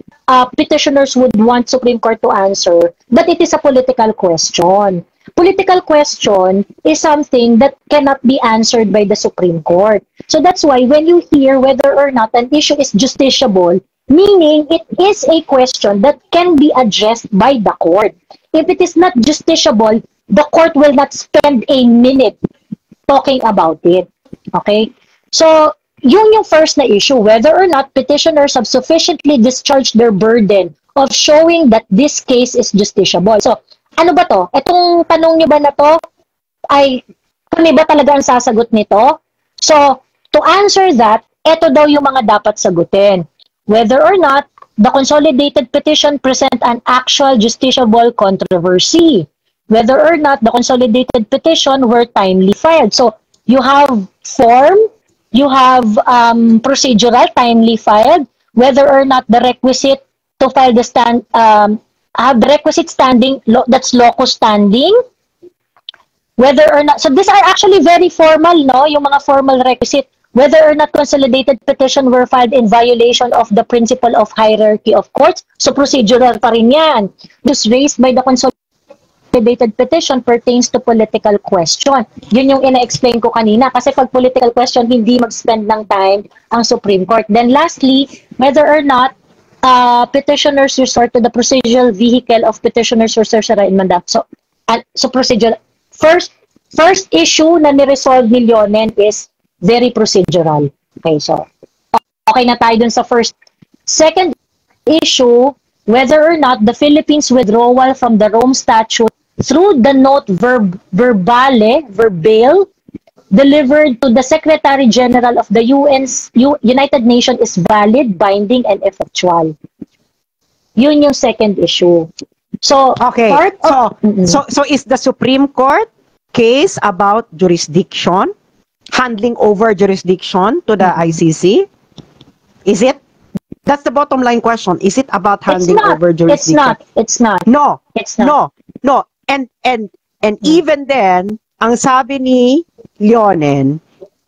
Speaker 2: petitioners would want Supreme Court to answer, but it is a political question. Political question is something that cannot be answered by the Supreme Court. So that's why when you hear whether or not an issue is justiciable, meaning it is a question that can be addressed by the court. If it is not justiciable, the court will not spend a minute talking about it. Okay? So, yung first na issue, whether or not petitioners have sufficiently discharged their burden of showing that this case is justiciable. So, ano ba to? Itong tanong nyo ba na to, ay kami ba talaga ang sasagot nito? So, to answer that, ito daw yung mga dapat sagutin. Whether or not the consolidated petition present an actual justiciable controversy. Whether or not the consolidated petition were timely filed. So, you have form, you have procedural, timely filed, whether or not the requisite to file the have the requisite standing, that's locus standing, whether or not, so these are actually very formal, no, yung mga formal requisite, whether or not consolidated petition were filed in violation of the principle of hierarchy of courts, so procedural pa rin yan. This raised by the consolidated petition pertains to political question. Yun yung ina-explain ko kanina, kasi pag political question, hindi mag-spend ng time ang Supreme Court. Then lastly, whether or not petitioners resort to the procedural vehicle of petitioners or certiorari in mandamus. So procedural. First issue na ni-resolve ni Leonen is very procedural. Okay, so okay na tayo dun sa first. Second issue, whether or not the Philippines withdrawal from the Rome Statute through the note verbale delivered to the Secretary General of the United Nations is valid, binding, and effectual. Yun yung second issue. So,
Speaker 1: okay. So is the Supreme Court case about jurisdiction, handling over jurisdiction to the ICC? Is it? That's the bottom line question. Is it about handling over jurisdiction?
Speaker 2: It's not.
Speaker 1: No.
Speaker 2: It's not.
Speaker 1: No. And even then, ang sabi ni Leonen,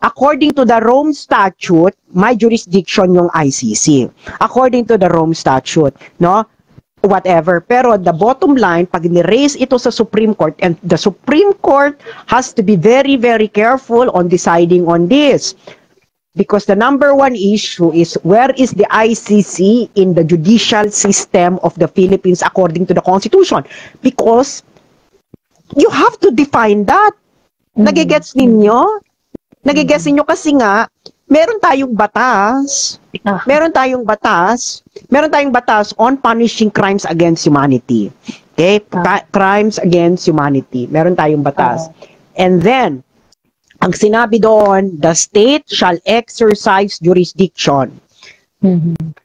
Speaker 1: according to the Rome Statute, may jurisdiction yung ICC. According to the Rome Statute, no? Whatever. Pero the bottom line, pag ni-raise ito sa Supreme Court, and the Supreme Court has to be very, very careful on deciding on this. Because the number one issue is, where is the ICC in the judicial system of the Philippines according to the Constitution? Because you have to define that. Nagigets ninyo? Nagigets ninyo kasi nga, meron tayong batas on punishing crimes against humanity. Okay? Crimes against humanity. Meron tayong batas. And then, ang sinabi doon, the state shall exercise jurisdiction.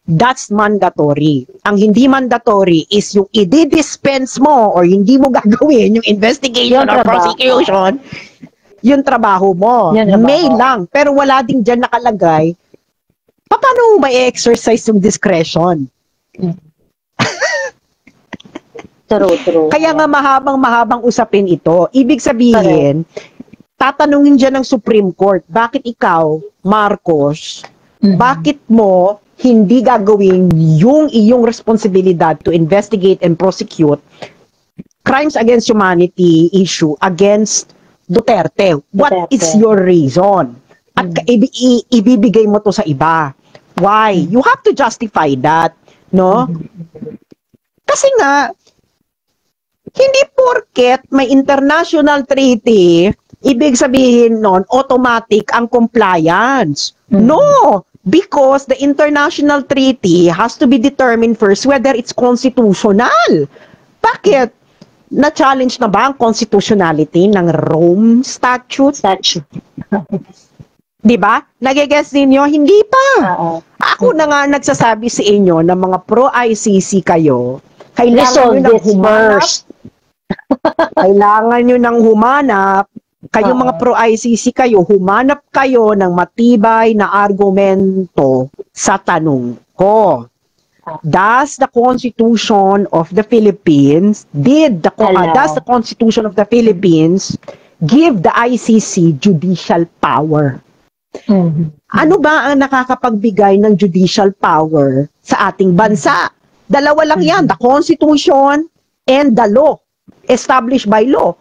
Speaker 1: That's mandatory. Ang hindi mandatory is yung i-dispense mo or hindi mo gagawin yung investigation or prosecution, yung trabaho mo. May lang. Pero wala din dyan nakalagay, paano mo ma-exercise yung discretion?
Speaker 2: True.
Speaker 1: Kaya nga mahabang usapin ito. Ibig sabihin, tatanungin dyan ng Supreme Court, bakit ikaw, Marcos, bakit mo hindi gagawin yung iyong responsibilidad to investigate and prosecute crimes against humanity issue against Duterte? What is your reason? At ibibigay mo to sa iba. Why? You have to justify that, no? Kasi nga, hindi porket may international treaty, ibig sabihin nun, automatic ang compliance. No! Because the international treaty has to be determined first whether it's constitutional. Bakit? na-challenge na ba ang constitutionality ng Rome Statute? Di ba? Nagigess ninyo? Hindi pa. Ako na nga nagsasabi sa inyo ng mga pro-ICC kayo, kailangan nyo nang humanap. Kailangan nyo nang humanap. Kayong mga pro-ICC kayo, humanap kayo ng matibay na argumento sa tanong ko. Does the Constitution of the Philippines, does the Constitution of the Philippines give the ICC judicial power? Ano ba ang nakakapagbigay ng judicial power sa ating bansa? Dalawa lang yan, the Constitution and the law, established by law.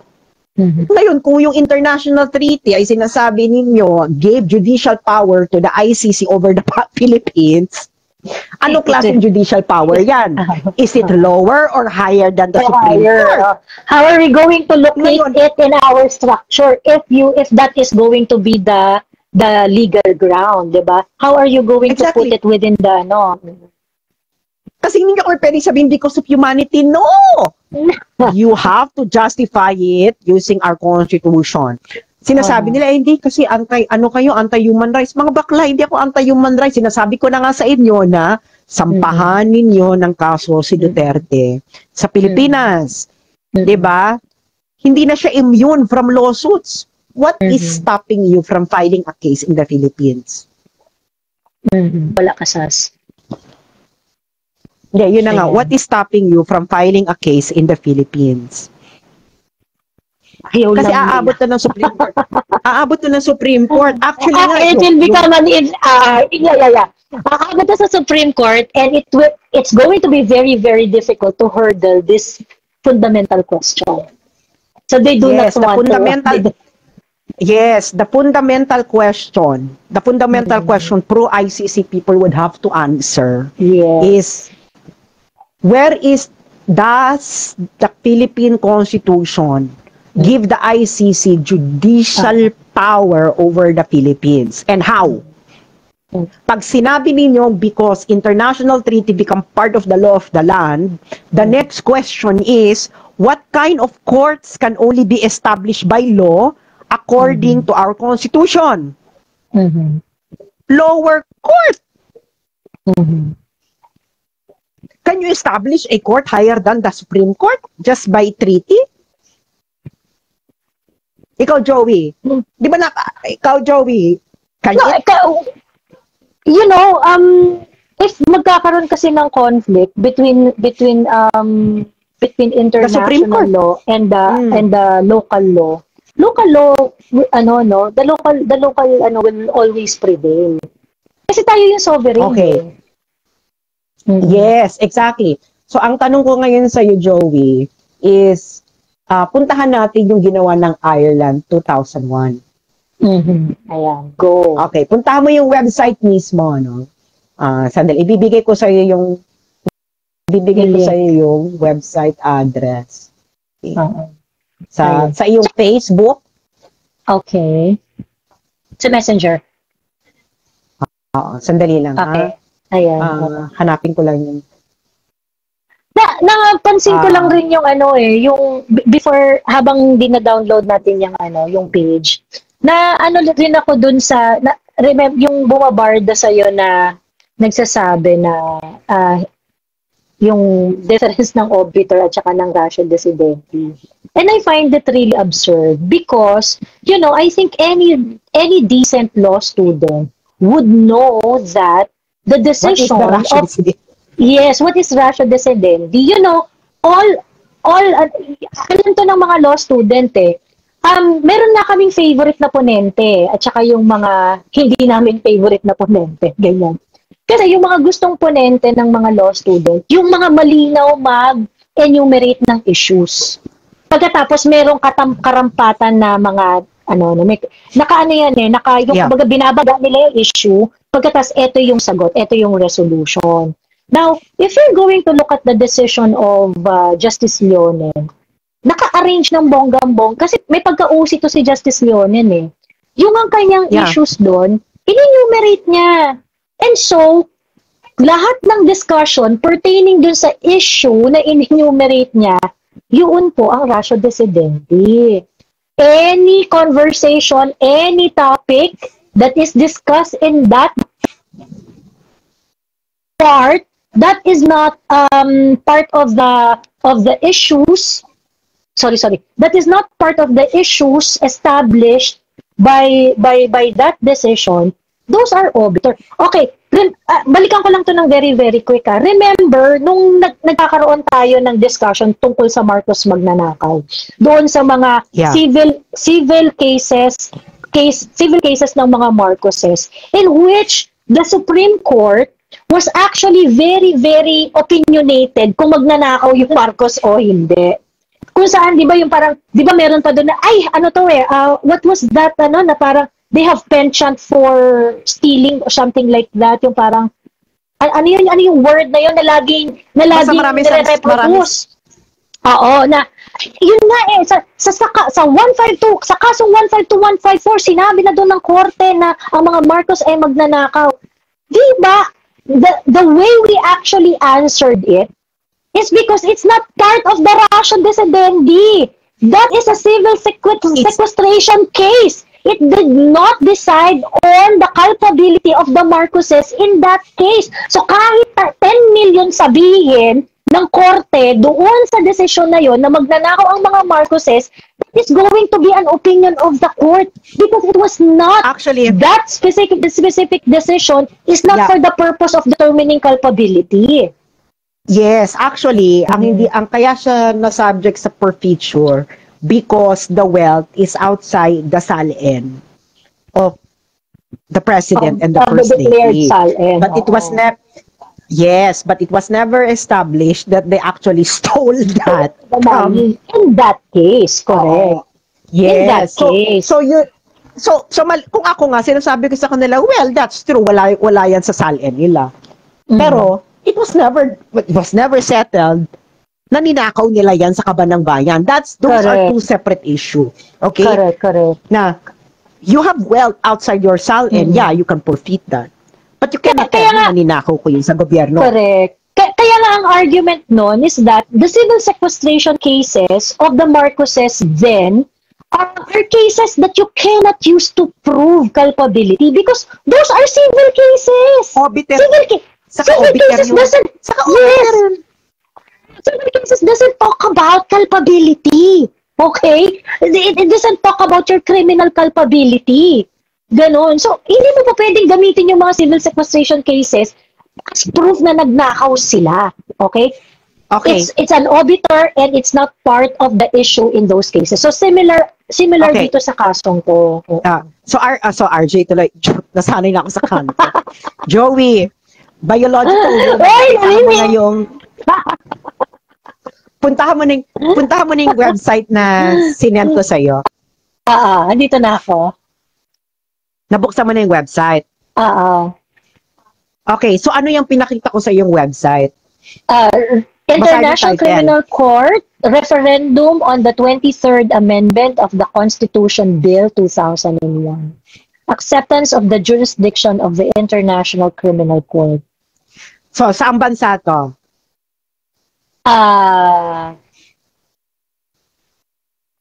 Speaker 1: Ngayon, kung yung international treaty ay sinasabi ninyo, gave judicial power to the ICC over the Philippines, ano klaseng judicial power yan? Is it lower or higher than the Supreme Court?
Speaker 2: How are we going to locate it in our structure if that is going to be the legal ground, diba? How are you going to put it within the,
Speaker 1: Kasi hindi ako pwedeng sabihin because of humanity. No! You have to justify it using our Constitution. Sinasabi nila, hindi kasi anti-human rights. Mga bakla, hindi ako anti-human rights. Sinasabi ko na nga sa inyo na sampahan ninyo ng kaso si Duterte sa Pilipinas. Diba? Hindi na siya immune from lawsuits. What is stopping you from filing a case in the Philippines?
Speaker 2: Wala kasas.
Speaker 1: Yeah, yun na nga. What is stopping you from filing a case in the Philippines?
Speaker 2: Ayaw
Speaker 1: kasi aabot na ng Supreme Court. Aabot na ng Supreme Court. Actually,
Speaker 2: it will become aabot na sa Supreme Court and it's going to be very, very difficult to hurdle this fundamental question. So they do not want to.
Speaker 1: Yes, the fundamental question pro-ICC people would have to answer is, does the Philippine Constitution give the ICC judicial power over the Philippines? And how? Pag sinabi ninyo, because international treaty become part of the law of the land, the next question is, what kind of courts can only be established by law according to our Constitution? Lower court. Can you establish a court higher than the Supreme Court just by treaty? Ikaw, Joey. Di ba ikaw, Joey,
Speaker 2: if magkakaroon kasi ng conflict between international law and the local law, the local will always prevail. Kasi tayo yung sovereign.
Speaker 1: Okay. Yes, exactly. So, ang tanong ko ngayon sa iyo, Joey, is puntahan natin yung ginawa ng Ireland 2001.
Speaker 2: Ayan, go.
Speaker 1: Okay, puntahan mo yung website mismo, no? Sandali, ibibigay ko sa iyo yung website address. Okay. Sa iyong Facebook.
Speaker 2: Okay. Sa Messenger.
Speaker 1: Sandali lang.
Speaker 2: Okay. Ayan.
Speaker 1: Hanapin ko lang yung
Speaker 2: napansin ko lang rin yung yung before habang dina-download natin yung page. Rin ako dun sa remember yung bumabarda sa iyo na nagsasabi na yung difference ng obiter at saka ng ratio decidendi. And I find it really absurd because I think any decent law student would know that the decision
Speaker 1: what
Speaker 2: is ratio decidendi? Alam to ng mga law student meron na kaming favorite na ponente at saka yung mga hindi namin favorite na ponente, ganyan. Kasi yung mga gustong ponente ng mga law student, yung mga malinaw mag-enumerate ng issues. Pagkatapos merong karampatan na mga kumbaga binabaga nila yung issue, pagkatapos ito yung sagot, ito yung resolution. Now, if you're going to look at the decision of Justice Leonen, naka-arrange ng bonggang-bong kasi may pagka-usi to si Justice Leonen Yung ang kanyang issues doon, in-enumerate niya. And so, lahat ng discussion pertaining dun sa issue na in-enumerate niya yun po ang ratio decidendi. Any conversation, any topic that is discussed in that part, that is not part of the issues. Sorry. That is not part of the issues established by that decision. Those are obiter. Okay, balikan ko lang to ng very, very quick. Remember, nung nagkakaroon tayo ng discussion tungkol sa Marcos magnanakaw, doon sa mga civil cases ng mga Marcoses, in which the Supreme Court was actually very, very opinionated kung magnanakaw yung Marcos o hindi. Kung saan, di ba, yung parang, di ba meron pa doon na, what was that, na parang, they have penchant for stealing or something like that, yung parang, ano yung word na yun na laging nire-reproduce. Oo, na, yun nga sa 152, sa kasong 152-154, sinabi na doon ng korte na ang mga Marcos ay magnanakaw. Di ba, the way we actually answered it is because it's not part of the ratio decidendi. That is a civil sequestration case. It did not decide on the culpability of the Marcoses in that case. So kahit 10 million sabihin ng korte doon sa desisyon na yon na magnanakaw ang mga Marcoses, that is going to be an opinion of the court because it was not
Speaker 1: actually
Speaker 2: that specific decision is not for the purpose of determining culpability.
Speaker 1: Yes, actually, ang kaya siya na subject sa forfeiture because the wealth is outside the SALN of the president and the first lady. But it was but it was never established that they actually stole that.
Speaker 2: In that case, correct.
Speaker 1: Yes.
Speaker 2: In that case.
Speaker 1: So kung ako nga sinasabi ko sa kanila, well, that's true. Wala yan sa SALN nila. Pero it was never settled na ninakaw nila yan sa Kabanang Bayan. Those are two separate issue. Okay?
Speaker 2: Correct.
Speaker 1: Na, you have wealth outside your SALN, you can forfeit that. But you cannot tell me na ninakaw ko yun sa gobyerno.
Speaker 2: Correct. Kaya nga ang argument nun is that the civil sequestration cases of the Marcoses then are cases that you cannot use to prove culpability because those are civil cases. Civil cases doesn't talk about culpability. Okay? It doesn't talk about your criminal culpability. Ganon. So, hindi mo pa pwedeng gamitin yung mga civil sequestration cases as proof na nagnakaw sila. Okay?
Speaker 1: Okay.
Speaker 2: It's an obiter and it's not part of the issue in those cases. So, similar dito sa kasong ko.
Speaker 1: So RJ tuloy, nasanay na ako sa kanto. Joey, biological puntahan mo na yung website na sinend ko sa'yo.
Speaker 2: Andito na ako.
Speaker 1: Nabuksan mo na yung website. Okay, so ano yung pinakita ko sa yung website?
Speaker 2: International Criminal Court referendum on the 23rd Amendment of the Constitution Bill 2001. Acceptance of the jurisdiction of the International Criminal Court.
Speaker 1: So, saan bansa to?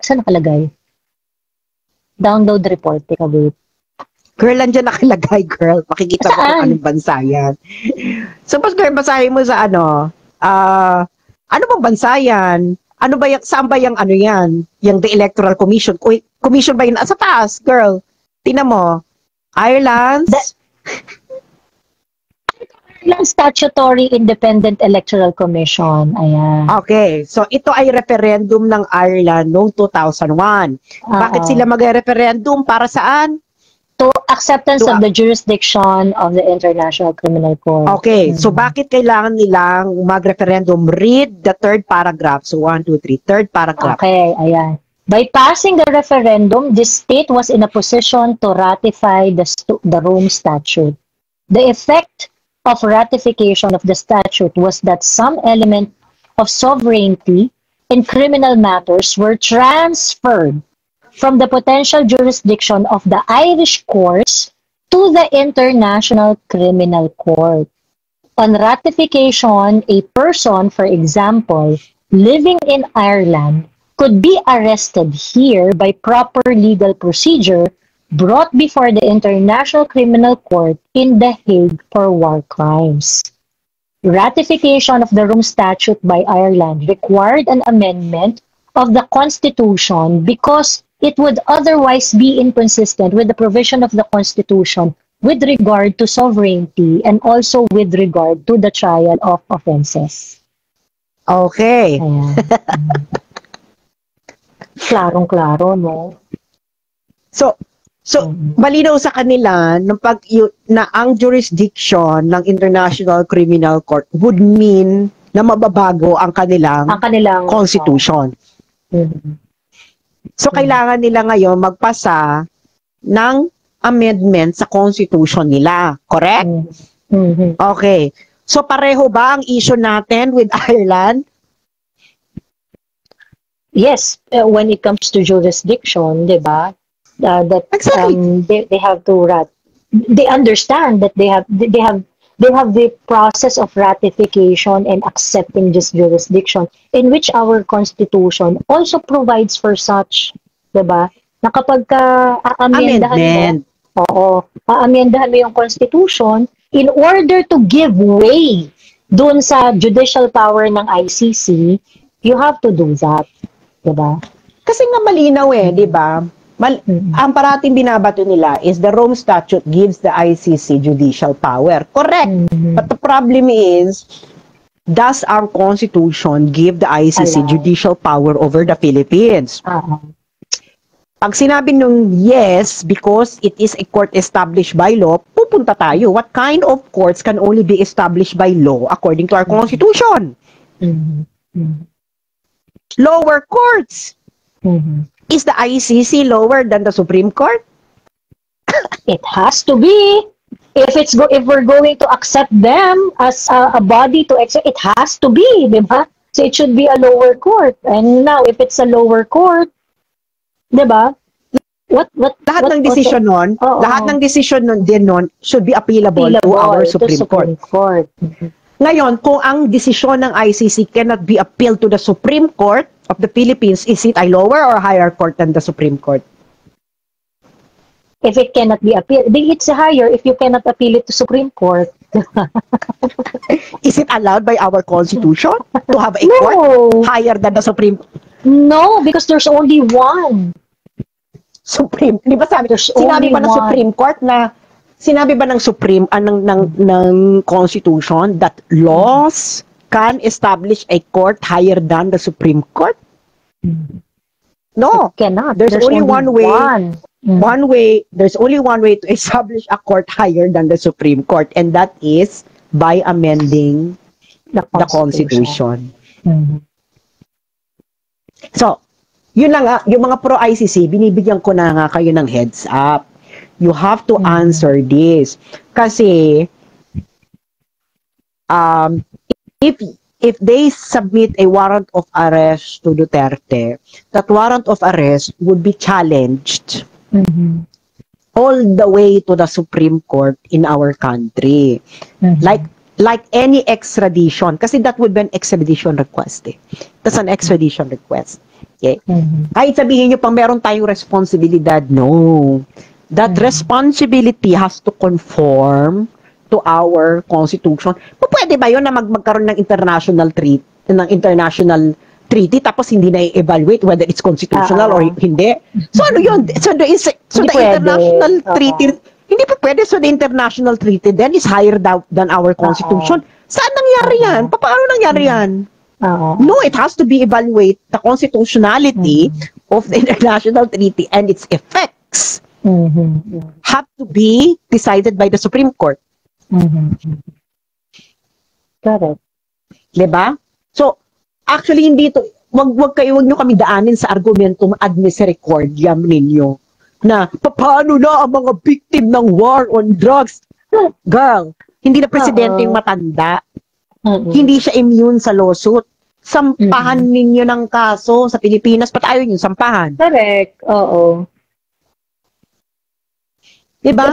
Speaker 2: Saan nakalagay? Download report. Teka, wait.
Speaker 1: Girl, nandiyan nakalagay, girl. Makikita mo kung anong bansa yan. Suppose, girl, basahin mo sa ano bang bansa yan? Saan ba yung ano yan? Yung the Electoral Commission? Commission ba yun? Sa taas, girl. Tingnan mo. Ireland's
Speaker 2: Statutory Independent Electoral Commission. Ayan.
Speaker 1: Okay. So, ito ay referendum ng Ireland noong 2001. Bakit sila mag-referendum? Para saan?
Speaker 2: To acceptance of the jurisdiction of the International Criminal Court.
Speaker 1: Okay. So, bakit kailangan nilang mag-referendum? Read the third paragraph. So, 1, 2, 3. Third paragraph.
Speaker 2: Okay. Ayan. By passing the referendum, the state was in a position to ratify the Rome Statute. The effect of ratification of the statute was that some element of sovereignty in criminal matters were transferred from the potential jurisdiction of the Irish courts to the International Criminal Court. On ratification, a person, for example, living in Ireland could be arrested here by proper legal procedure brought before the International Criminal Court in The Hague for war crimes. Ratification of the Rome Statute by Ireland required an amendment of the Constitution because it would otherwise be inconsistent with the provision of the Constitution with regard to sovereignty and also with regard to the trial of offenses.
Speaker 1: Okay.
Speaker 2: Ayan. Klarong-klaro, no?
Speaker 1: So malinaw sa kanila na ang jurisdiction ng International Criminal Court would mean na mababago ang kanilang constitution. So kailangan nila ngayon magpasa ng amendment sa constitution nila, correct? Okay. So pareho ba ang issue natin with Ireland?
Speaker 2: Yes, when it comes to jurisdiction, 'di ba? That
Speaker 1: exactly.
Speaker 2: They have to they understand that they have the process of ratification and accepting this jurisdiction, in which our constitution also provides for such, 'di ba? Na kapag aamendahan mo, aamendahan mo yung constitution in order to give way doon sa judicial power ng ICC, you have to do that, 'di ba?
Speaker 1: Kasi nga malinaw di ba? Ang parating binabato nila is the Rome Statute gives the ICC judicial power. Correct. But the problem is, does our Constitution give the ICC judicial power over the Philippines? Pag sinabi nung yes, because it is a court established by law, pupunta tayo. What kind of courts can only be established by law according to our Constitution? Lower courts. Is the ICC lower than the Supreme Court?
Speaker 2: It has to be. If we're going to accept them as a body to accept, it has to be, di ba? So it should be a lower court. And now, if it's a lower court, di ba?
Speaker 1: Lahat ng decision nun din nun should be appealable to our Supreme Court. Ngayon, kung ang desisyon ng ICC cannot be appealed to the Supreme Court of the Philippines, is it a lower or higher court than the Supreme Court?
Speaker 2: If it cannot be appealed, it's higher if you cannot appeal it to Supreme Court.
Speaker 1: Is it allowed by our Constitution to have a court higher than the Supreme Court?
Speaker 2: No, because there's only one.
Speaker 1: Di ba sinabi ba ng Supreme Court na sinabi ba ng Supreme ng Constitution that laws can establish a court higher than the Supreme Court? No,
Speaker 2: it cannot.
Speaker 1: There's only one way. There's only one way to establish a court higher than the Supreme Court, and that is by amending the Constitution. So, yun lang nga, yung mga pro-ICC, binibigyan ko na nga kayo ng heads up. You have to answer this. Kasi, if they submit a warrant of arrest to Duterte, that warrant of arrest would be challenged all the way to the Supreme Court in our country. Like any extradition. Kasi that would be an extradition request. That's an extradition request. Okay? Kahit sabihin nyo pang meron tayong responsibilidad, no. That responsibility has to conform to our Constitution. Pwede ba yun na magkaroon ng international treaty tapos hindi na i-evaluate whether it's constitutional or hindi? So ano yun? So the international treaty, hindi pa pwede. So the international treaty then is higher than our Constitution. Saan nangyari yan? Paano nangyari yan? No, it has to be evaluate the constitutionality of the international treaty and its effects. Have to be decided by the Supreme Court.
Speaker 2: Correct.
Speaker 1: Diba? So, actually, hindi to, wag nyo kami daanin sa argumentum ad misericordiam ninyo na paano na ang mga victim ng war on drugs. Girl, hindi na presidente yung matanda. Hindi siya immune sa lawsuit. Sampahan ninyo ng kaso sa Pilipinas, pat ayaw yung sampahan.
Speaker 2: Correct. Oo.
Speaker 1: Diba?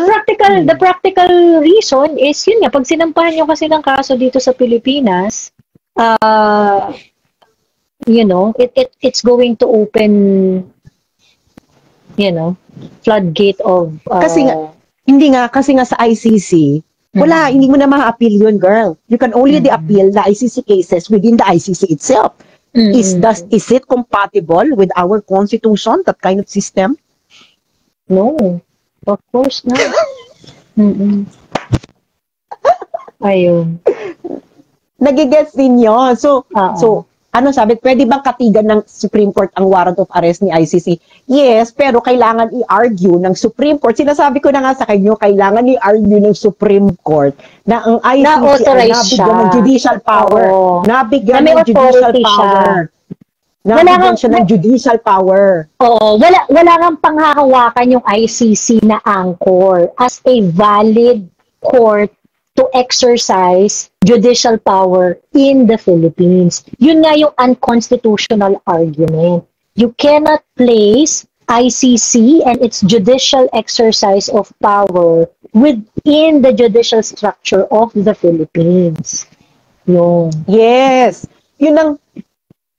Speaker 2: The practical reason is yun nga, pag sinampahan nyo kasi ng kaso dito sa Pilipinas, it's going to open, floodgate of
Speaker 1: Hindi nga kasi sa ICC wala, hindi mo na ma-appeal yun, girl. You can only appeal the ICC cases within the ICC itself. Is it compatible with our constitution, that kind of system?
Speaker 2: No, of course not. Ayun.
Speaker 1: Nagigets ninyo. So, ano sabi, pwede bang katigan ng Supreme Court ang warrant of arrest ni ICC? Yes, pero kailangan i-argue ng Supreme Court. Sinasabi ko na nga sa kanyo, kailangan i-argue ng Supreme Court na ang ICC ay nabigyan ng judicial power. Nabigyan ng judicial power. Nabigyan siya ng judicial power.
Speaker 2: Oo, wala nang panghahawakan yung ICC na anchor as a valid court to exercise judicial power in the Philippines. Yun nga yung unconstitutional argument. You cannot place ICC and its judicial exercise of power within the judicial structure of the Philippines. Yun.
Speaker 1: Yes. Yun ang,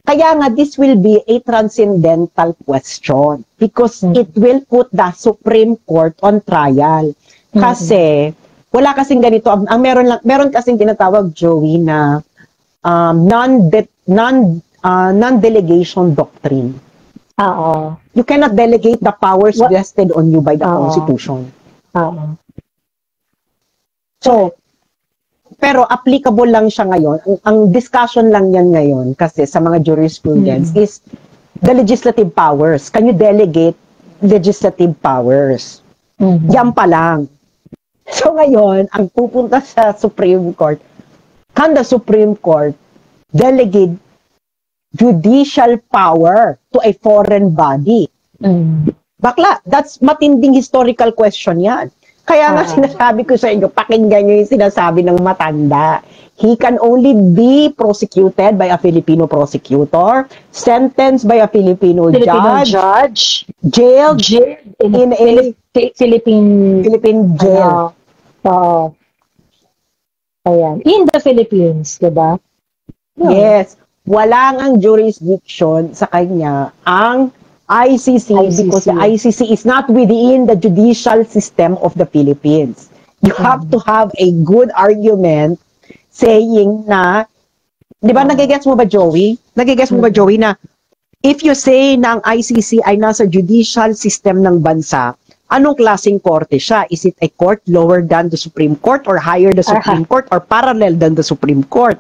Speaker 1: kaya nga this will be a transcendental question because it will put the Supreme Court on trial. Kasi, wala kasing ganito. Ang meron kasing tinatawag, Joey, na non-delegation doctrine. You cannot delegate the powers vested on you by the Constitution. So, pero applicable lang siya ngayon. Ang discussion lang yan ngayon kasi sa mga jurisprudence is the legislative powers. Can you delegate legislative powers? Yan pa lang. So ngayon, ang pupunta sa Supreme Court, can the Supreme Court delegate judicial power to a foreign body? Bakla, that's matinding historical question yan. Kaya nga sinasabi ko sa inyo, pakinggan nyo yung sinasabi ng matanda. He can only be prosecuted by a Filipino prosecutor, sentenced by a Filipino judge, jailed in a Philippine jail.
Speaker 2: Ayan. In the Philippines, diba?
Speaker 1: Yes. Wala ang jurisdiction sa kanya ang ICC because the ICC is not within the judicial system of the Philippines. You have to have a good argument saying na, di ba nagigets mo ba, Joey? Nagigets mo ba, Joey, na if you say na ang ICC ay nasa judicial system ng bansa, anong klaseng korte siya? Is it a court lower than the Supreme Court or higher the Supreme Court or parallel than the Supreme Court?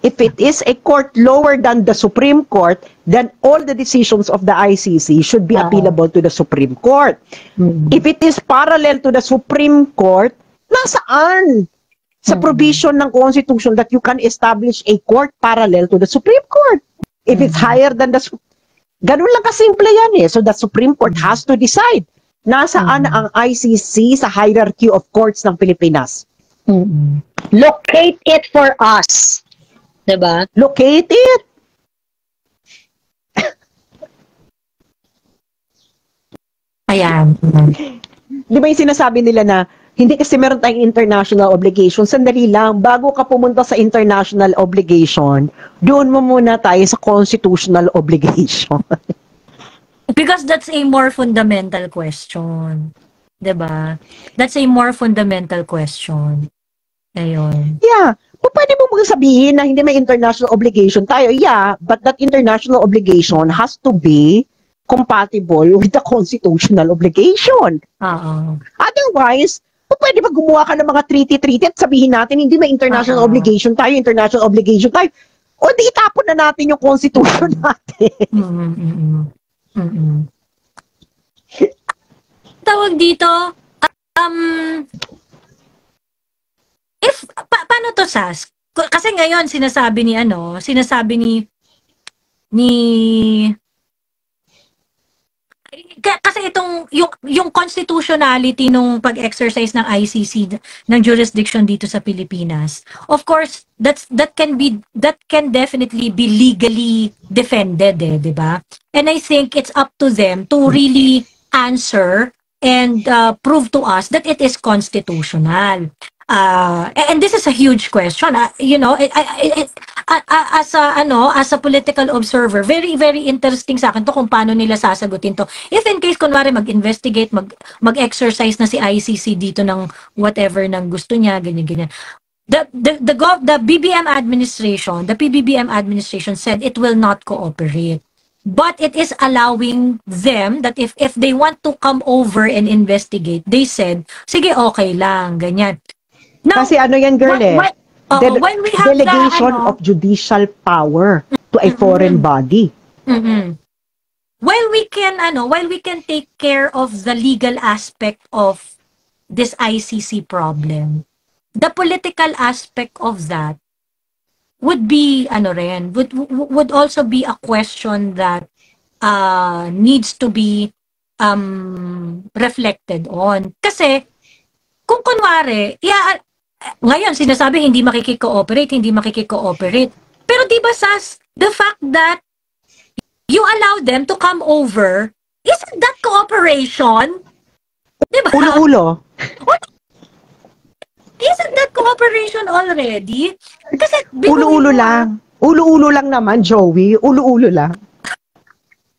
Speaker 1: If it is a court lower than the Supreme Court, then all the decisions of the ICC should be appealable to the Supreme Court. If it is parallel to the Supreme Court, nasaan? Sa provision ng Constitution that you can establish a court parallel to the Supreme Court. If it's higher than the ganun lang kasimple yan eh. So the Supreme Court has to decide. Nasaan ang ICC sa hierarchy of courts ng Pilipinas?
Speaker 2: Locate it for us. Diba?
Speaker 1: Locate it.
Speaker 2: Ayan.
Speaker 1: Di ba yung sinasabi nila na hindi kasi meron tayong international obligation. Sandali lang, bago ka pumunta sa international obligation, doon mo muna tayo sa constitutional obligation.
Speaker 3: Because that's a more fundamental question. Diba? That's a more fundamental question. Ayun.
Speaker 1: Yeah. Pwede mo magsabihin na hindi may international obligation tayo. Yeah, but that international obligation has to be compatible with the constitutional obligation. Otherwise, pwede ba gumawa ka ng mga treaty at sabihin natin hindi may international obligation tayo, o di itapon na natin yung constitution natin.
Speaker 3: Tawag dito, paano to, Sas? Kasi ngayon sinasabi ni kasi itong yung constitutionality nung pag-exercise ng ICC ng jurisdiction dito sa Pilipinas. Of course, that can definitely be legally defended, 'di ba? And I think it's up to them to really answer and prove to us that it is constitutional. And this is a huge question. as a political observer, very very interesting sa akin to kung paano nila sasagutin to. If in case kunwari mag-investigate, mag-exercise na si ICC dito ng whatever nang gusto niya, ganyan. The BBM administration, the PBBM administration said it will not cooperate. But it is allowing them that if they want to come over and investigate, they said, sige, okay lang, ganyan. Now,
Speaker 1: kasi ano yan, girl,
Speaker 3: when we have
Speaker 1: delegation of judicial power to a foreign body.
Speaker 3: While we can take care of the legal aspect of this ICC problem, the political aspect of that would be would also be a question that needs to be reflected on. Kasi kung kunwari, ngayon sinasabi hindi makikikooperate. Pero di ba the fact that you allow them to come over, isn't that cooperation? Di ba?
Speaker 1: Ulo-ulo.
Speaker 3: Isn't that cooperation already? Kasi
Speaker 1: ulo-ulo lang. Ulo-ulo lang naman, Joey. Ulo-ulo lang.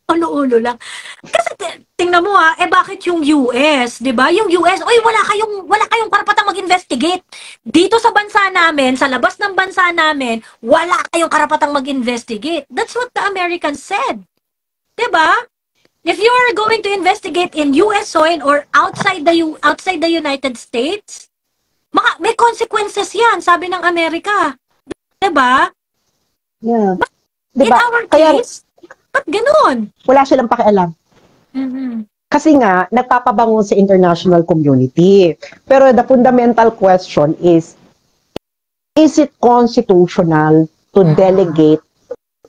Speaker 3: Ulo-ulo lang. Kasi tingnan mo bakit yung US, 'di ba? Yung US, wala kayong karapatang mag-investigate. Dito sa bansa namin, sa labas ng bansa namin, wala kayong karapatang mag-investigate. That's what the Americans said. 'Di ba? If you are going to investigate in US soil or outside the United States, may consequences 'yan, sabi ng Amerika. 'Di ba?
Speaker 1: Yeah.
Speaker 3: In our case, ba't ganun?
Speaker 1: Wala silang pakialam. Kasi nga, nagpapabangon sa international community. Pero the fundamental question is it constitutional to delegate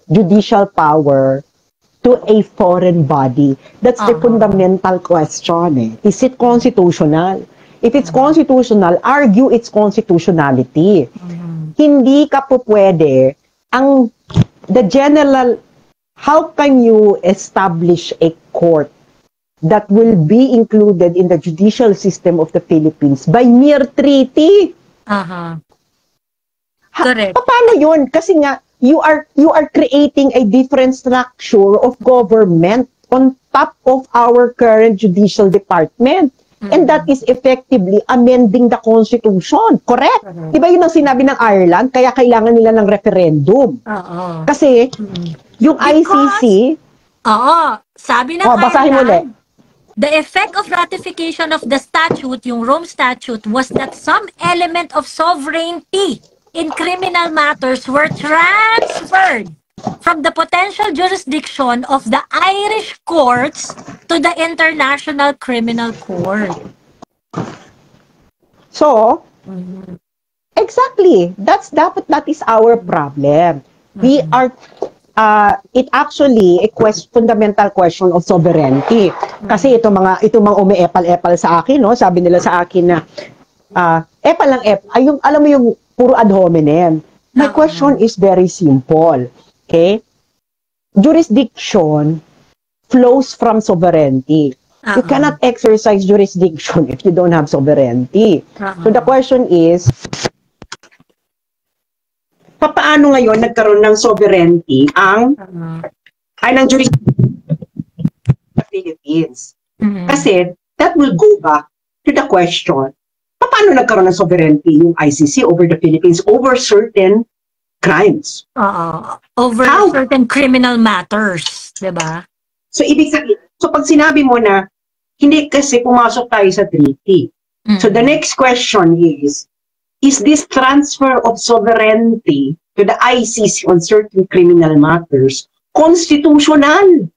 Speaker 1: judicial power to a foreign body? That's the fundamental question. Is it constitutional? If it's constitutional, argue its constitutionality. Hindi ka po pwede, the general, how can you establish a court that will be included in the judicial system of the Philippines by mere treaty?
Speaker 3: Correct.
Speaker 1: Paano yun? Kasi nga, you are creating a different structure of government on top of our current judicial department. And that is effectively amending the Constitution. Correct? Diba yun ang sinabi ng Ireland? Kaya kailangan nila ng referendum. Kasi, yung ICC...
Speaker 3: sabi ng
Speaker 1: basahin
Speaker 3: Ireland, the effect of ratification of the statute, yung Rome Statute, was that some element of sovereignty in criminal matters were transferred from the potential jurisdiction of the Irish courts to the International Criminal Court.
Speaker 1: So, exactly. That is our problem. We are it actually a fundamental question of sovereignty. Kasi itong mga umiepal-epal sa akin, no? Sabi nila sa akin na epal lang alam mo yung puro ad hominem. My question is very simple. Okay? Jurisdiction flows from sovereignty. You cannot exercise jurisdiction if you don't have sovereignty. So the question is, paano ngayon nagkaroon ng sovereignty ng jurisdiction sa Philippines? Kasi that will go back to the question, paano nagkaroon ng sovereignty yung ICC over the Philippines over certain crimes?
Speaker 3: Over certain criminal matters, diba?
Speaker 1: So, ibig sabihin, pag sinabi mo na, hindi kasi pumasok tayo sa treaty. So, the next question is this transfer of sovereignty to the ICC on certain criminal matters constitutional?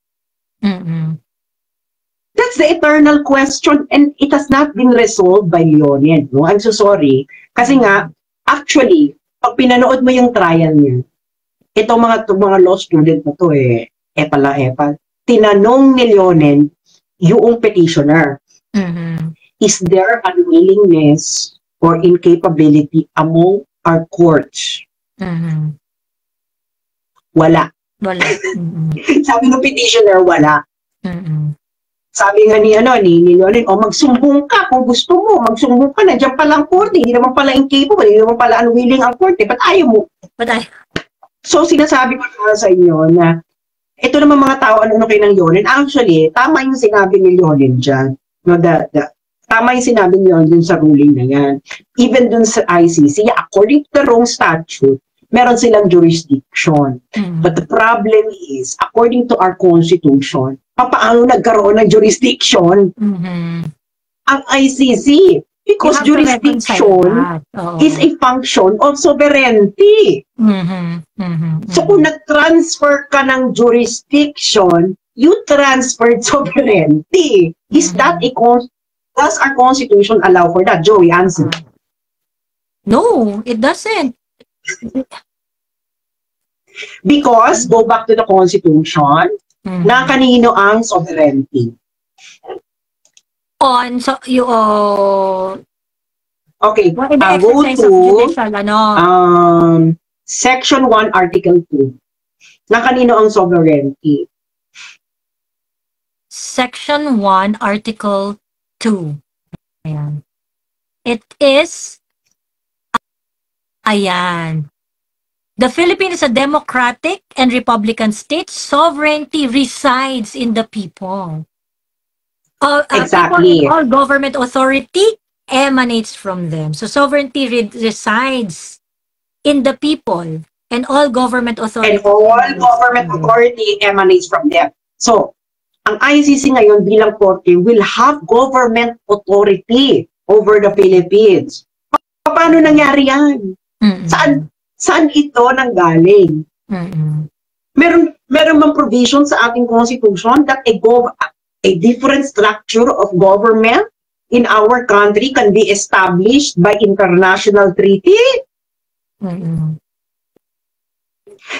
Speaker 1: That's the eternal question, and it has not been resolved by Leonid. No? I'm so sorry. Kasi nga, actually, pag pinanood mo yung trial niya, itong mga law student na to epal. Tinanong ni Leonid yung petitioner, is there unwillingness or incapability among our courts? Wala. Sabi ng petitioner, wala. Sabi nga ni Leonid, magsumbong ka kung gusto mo, magsumbong ka, nandiyan palang korte, hindi naman pala incapable, hindi naman pala unwilling ang korte, ba't ayaw mo? So, sinasabi ko na sa inyo na ito naman mga tao, ano kayo ng Yonin. Actually, tama yung sinabi ni Yonin dyan. No, tama yung sinabi niyo dun sa ruling na yan. Even dun sa ICC, according to the Rome statute, meron silang jurisdiction. But the problem is, according to our constitution, paano nagkaroon ng jurisdiction ang ICC? Because jurisdiction is a function of sovereignty. So kung nag-transfer ka ng jurisdiction, you transferred sovereignty. Is that does our constitution allow for that? Joey, answer.
Speaker 3: No, it doesn't.
Speaker 1: Because, go back to the constitution, na kanino ang sovereignty?
Speaker 3: On, so,
Speaker 1: okay,
Speaker 3: well, in the
Speaker 1: go
Speaker 3: exercise
Speaker 1: to
Speaker 3: of judicial,
Speaker 1: Section 1, Article 2. Na kanino ang sovereignty?
Speaker 3: Section 1, Article 2. Ayan. It is, ayan. The Philippines is a democratic and republican state. Sovereignty resides in the people.
Speaker 1: Exactly.
Speaker 3: All government authority emanates from them. So sovereignty resides in the people, and all government authority.
Speaker 1: And all government authority emanates from them. So, ang ICC ngayon bilang korte will have government authority over the Philippines. Paano nangyari yan? Saan ito nanggaling? Meron bang provision sa ating constitution that a different structure of government in our country can be established by international treaty?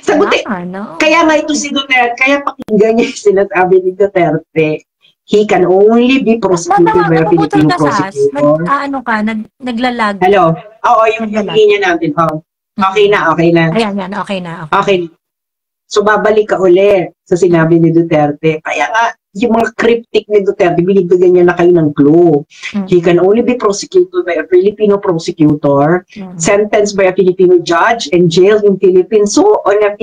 Speaker 1: Sagutin. Kaya nga ito si Duterte, kaya pakinggan niya yung sinasabi ni Duterte. He can only be prosecuted by a Filipino prosecutor.
Speaker 3: Naglalag.
Speaker 1: Hello? Oo, yung linya natin. Oh. Okay na.
Speaker 3: Ayan, okay na.
Speaker 1: Okay. So, babalik ka uli sa sinabi ni Duterte. Kaya nga, yung mga cryptic ni Duterte, binibigyan niya na kayo ng clue. He can only be prosecuted by a Filipino prosecutor, sentenced by a Filipino judge, and jailed in Philippines. So, in a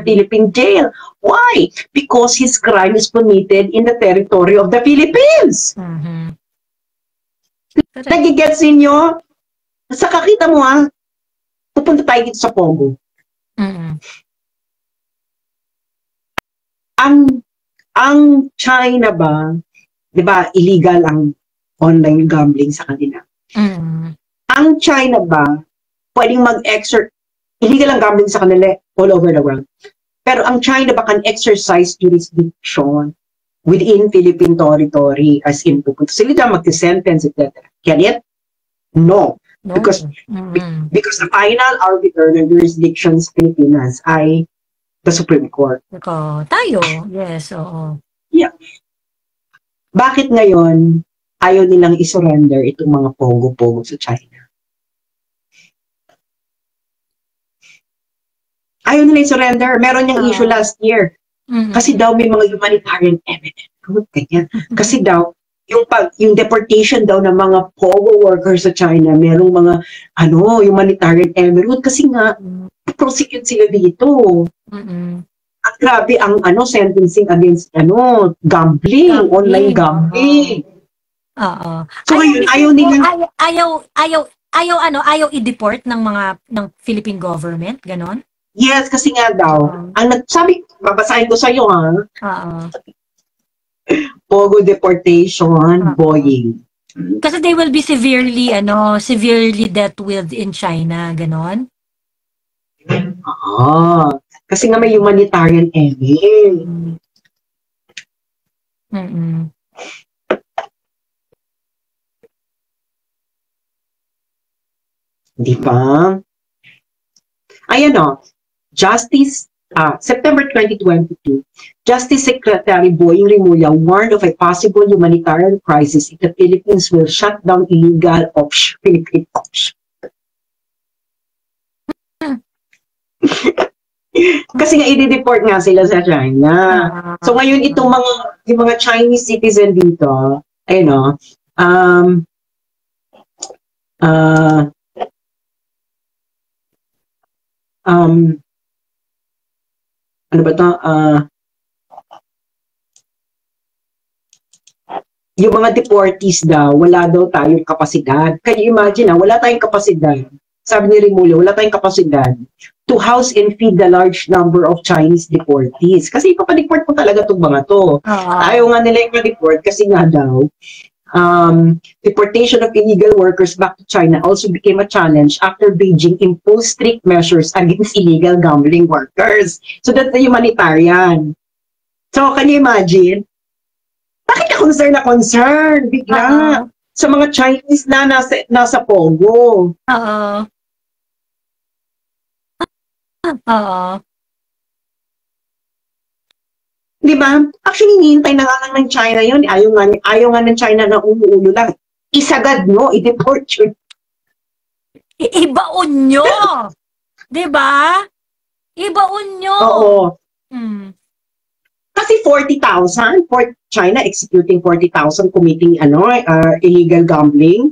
Speaker 1: Philippine jail. Why? Because his crime is committed in the territory of the Philippines. Nagigets ninyo? Sa kakita mo pupunta tayo dito sa Pogo. Ang China ba, di ba, illegal ang online gambling sa kanila? Ang China ba, pwedeng illegal ang gambling sa kanila all over the world. Pero ang China ba can exercise jurisdiction within Philippine territory as in pupunta sila dyan, mag-sentence, etc. Can it? No. Because the final arbiter ng jurisdictions Pilipinas ay the Supreme Court.
Speaker 3: Tayo. Yes, oo.
Speaker 1: Yeah. Bakit ngayon ayaw nilang isurrender itong mga pogo-pogo sa China? Ayaw nilang isurrender. Meron niyang issue last year. Kasi daw may mga humanitarian evidence. Kasi daw, yung deportation daw ng mga pogo workers sa China, merong mga humanitarian evidence. Kasi nga, prosecute sila dito. At grabe ang sentencing against gambling, online gambling. So ngayon ayaw
Speaker 3: i-deport ng Philippine government, ganon?
Speaker 1: Yes, kasi nga daw, ang nagsabi, babasahin ko sa iyo Pogo deportation, Boeing.
Speaker 3: Kasi they will be severely dealt with in China, ganon?
Speaker 1: Kasi nga may humanitarian evidence. Di ba? Ayan Justice, September 2022, Justice Secretary Boying Rimulya warned of a possible humanitarian crisis if the Philippines will shut down illegal Philippine offshore. Kasi nga i-deport nga sila sa China. So ngayon itong yung mga Chinese citizen dito, ano ba 'to, yung mga deportees daw, wala daw tayong kapasidad. Can you imagine, wala tayong kapasidad. Sabi ni Rimulyo, wala tayong kapasidad to house and feed the large number of Chinese deportees. Kasi ipapadeport mo talaga itong mga to. Ayaw nga nila yung ma-deport kasi nga daw, deportation of illegal workers back to China also became a challenge after Beijing imposed strict measures against illegal gambling workers. So that's the humanitarian. So can you imagine? Bakit na concern bigla sa mga Chinese na nasa Pogo?
Speaker 3: Oo. Oo.
Speaker 1: Di ba? Actually, hinihintay na nga lang ng China yun. Ayaw nga ng China na umuulo lang. Isagad mo, i-deport yun.
Speaker 3: Ibaon nyo! Di ba? Ibaon nyo!
Speaker 1: Oo.
Speaker 3: Hmm.
Speaker 1: Kasi 40,000 for China executing 40,000 committing illegal gambling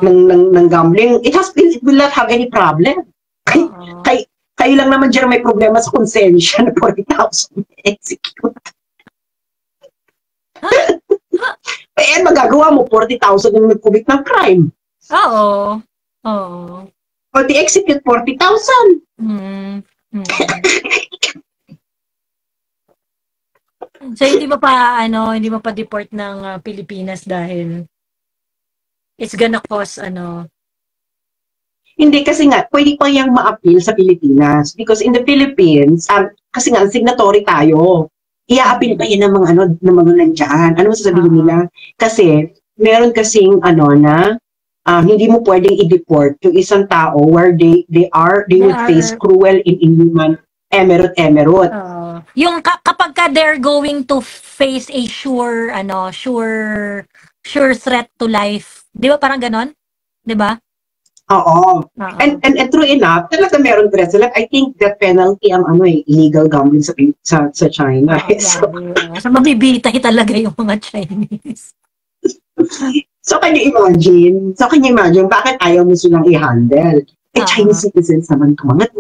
Speaker 1: ng gambling, it will not have any problem. Kayo lang naman dyan may problema sa konsensya na 40,000 execute. Eh, magagawa mo 40,000 yung nag-commit ng crime.
Speaker 3: Oo.
Speaker 1: O di-execute 40,000.
Speaker 3: So hindi mo pa deport ng Pilipinas dahil it's gonna cause
Speaker 1: Hindi kasi nga pwede pa yang ma-appeal sa Pilipinas because in the Philippines kasi nga signatory tayo. I-appeal pa yan ng mga nandiyan. Ano sasabihin nila? Kasi meron kasing hindi mo pwedeng i-deport yung isang tao where they would face cruel and inhuman emerald.
Speaker 3: Yung kapag they're going to face a sure threat to life. 'Di ba parang ganon? 'Di ba?
Speaker 1: Oo. And true enough, talaga meron threats. Like, I think that penalty ang illegal gambling sa China.
Speaker 3: So mabibitay talaga yung mga Chinese.
Speaker 1: So can you imagine bakit ayaw mo silang i-handle? Chinese citizens naman ito mga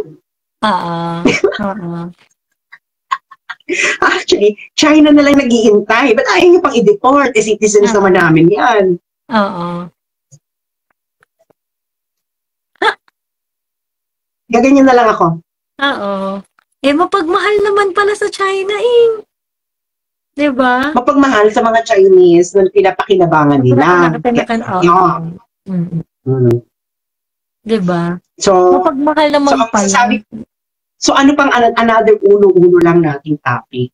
Speaker 1: Actually, China na lang naghihintay. Ba't ayaw nyo pang i-deport? Citizens naman namin yan. Gaganyan na lang ako.
Speaker 3: Mapagmahal naman pala sa China eh. Diba?
Speaker 1: Mapagmahal sa mga Chinese na pinapakinabangan nila.
Speaker 3: Diba?
Speaker 1: So,
Speaker 3: mapagmahal naman pala.
Speaker 1: So ano pang another ulo-ulo lang nating topic?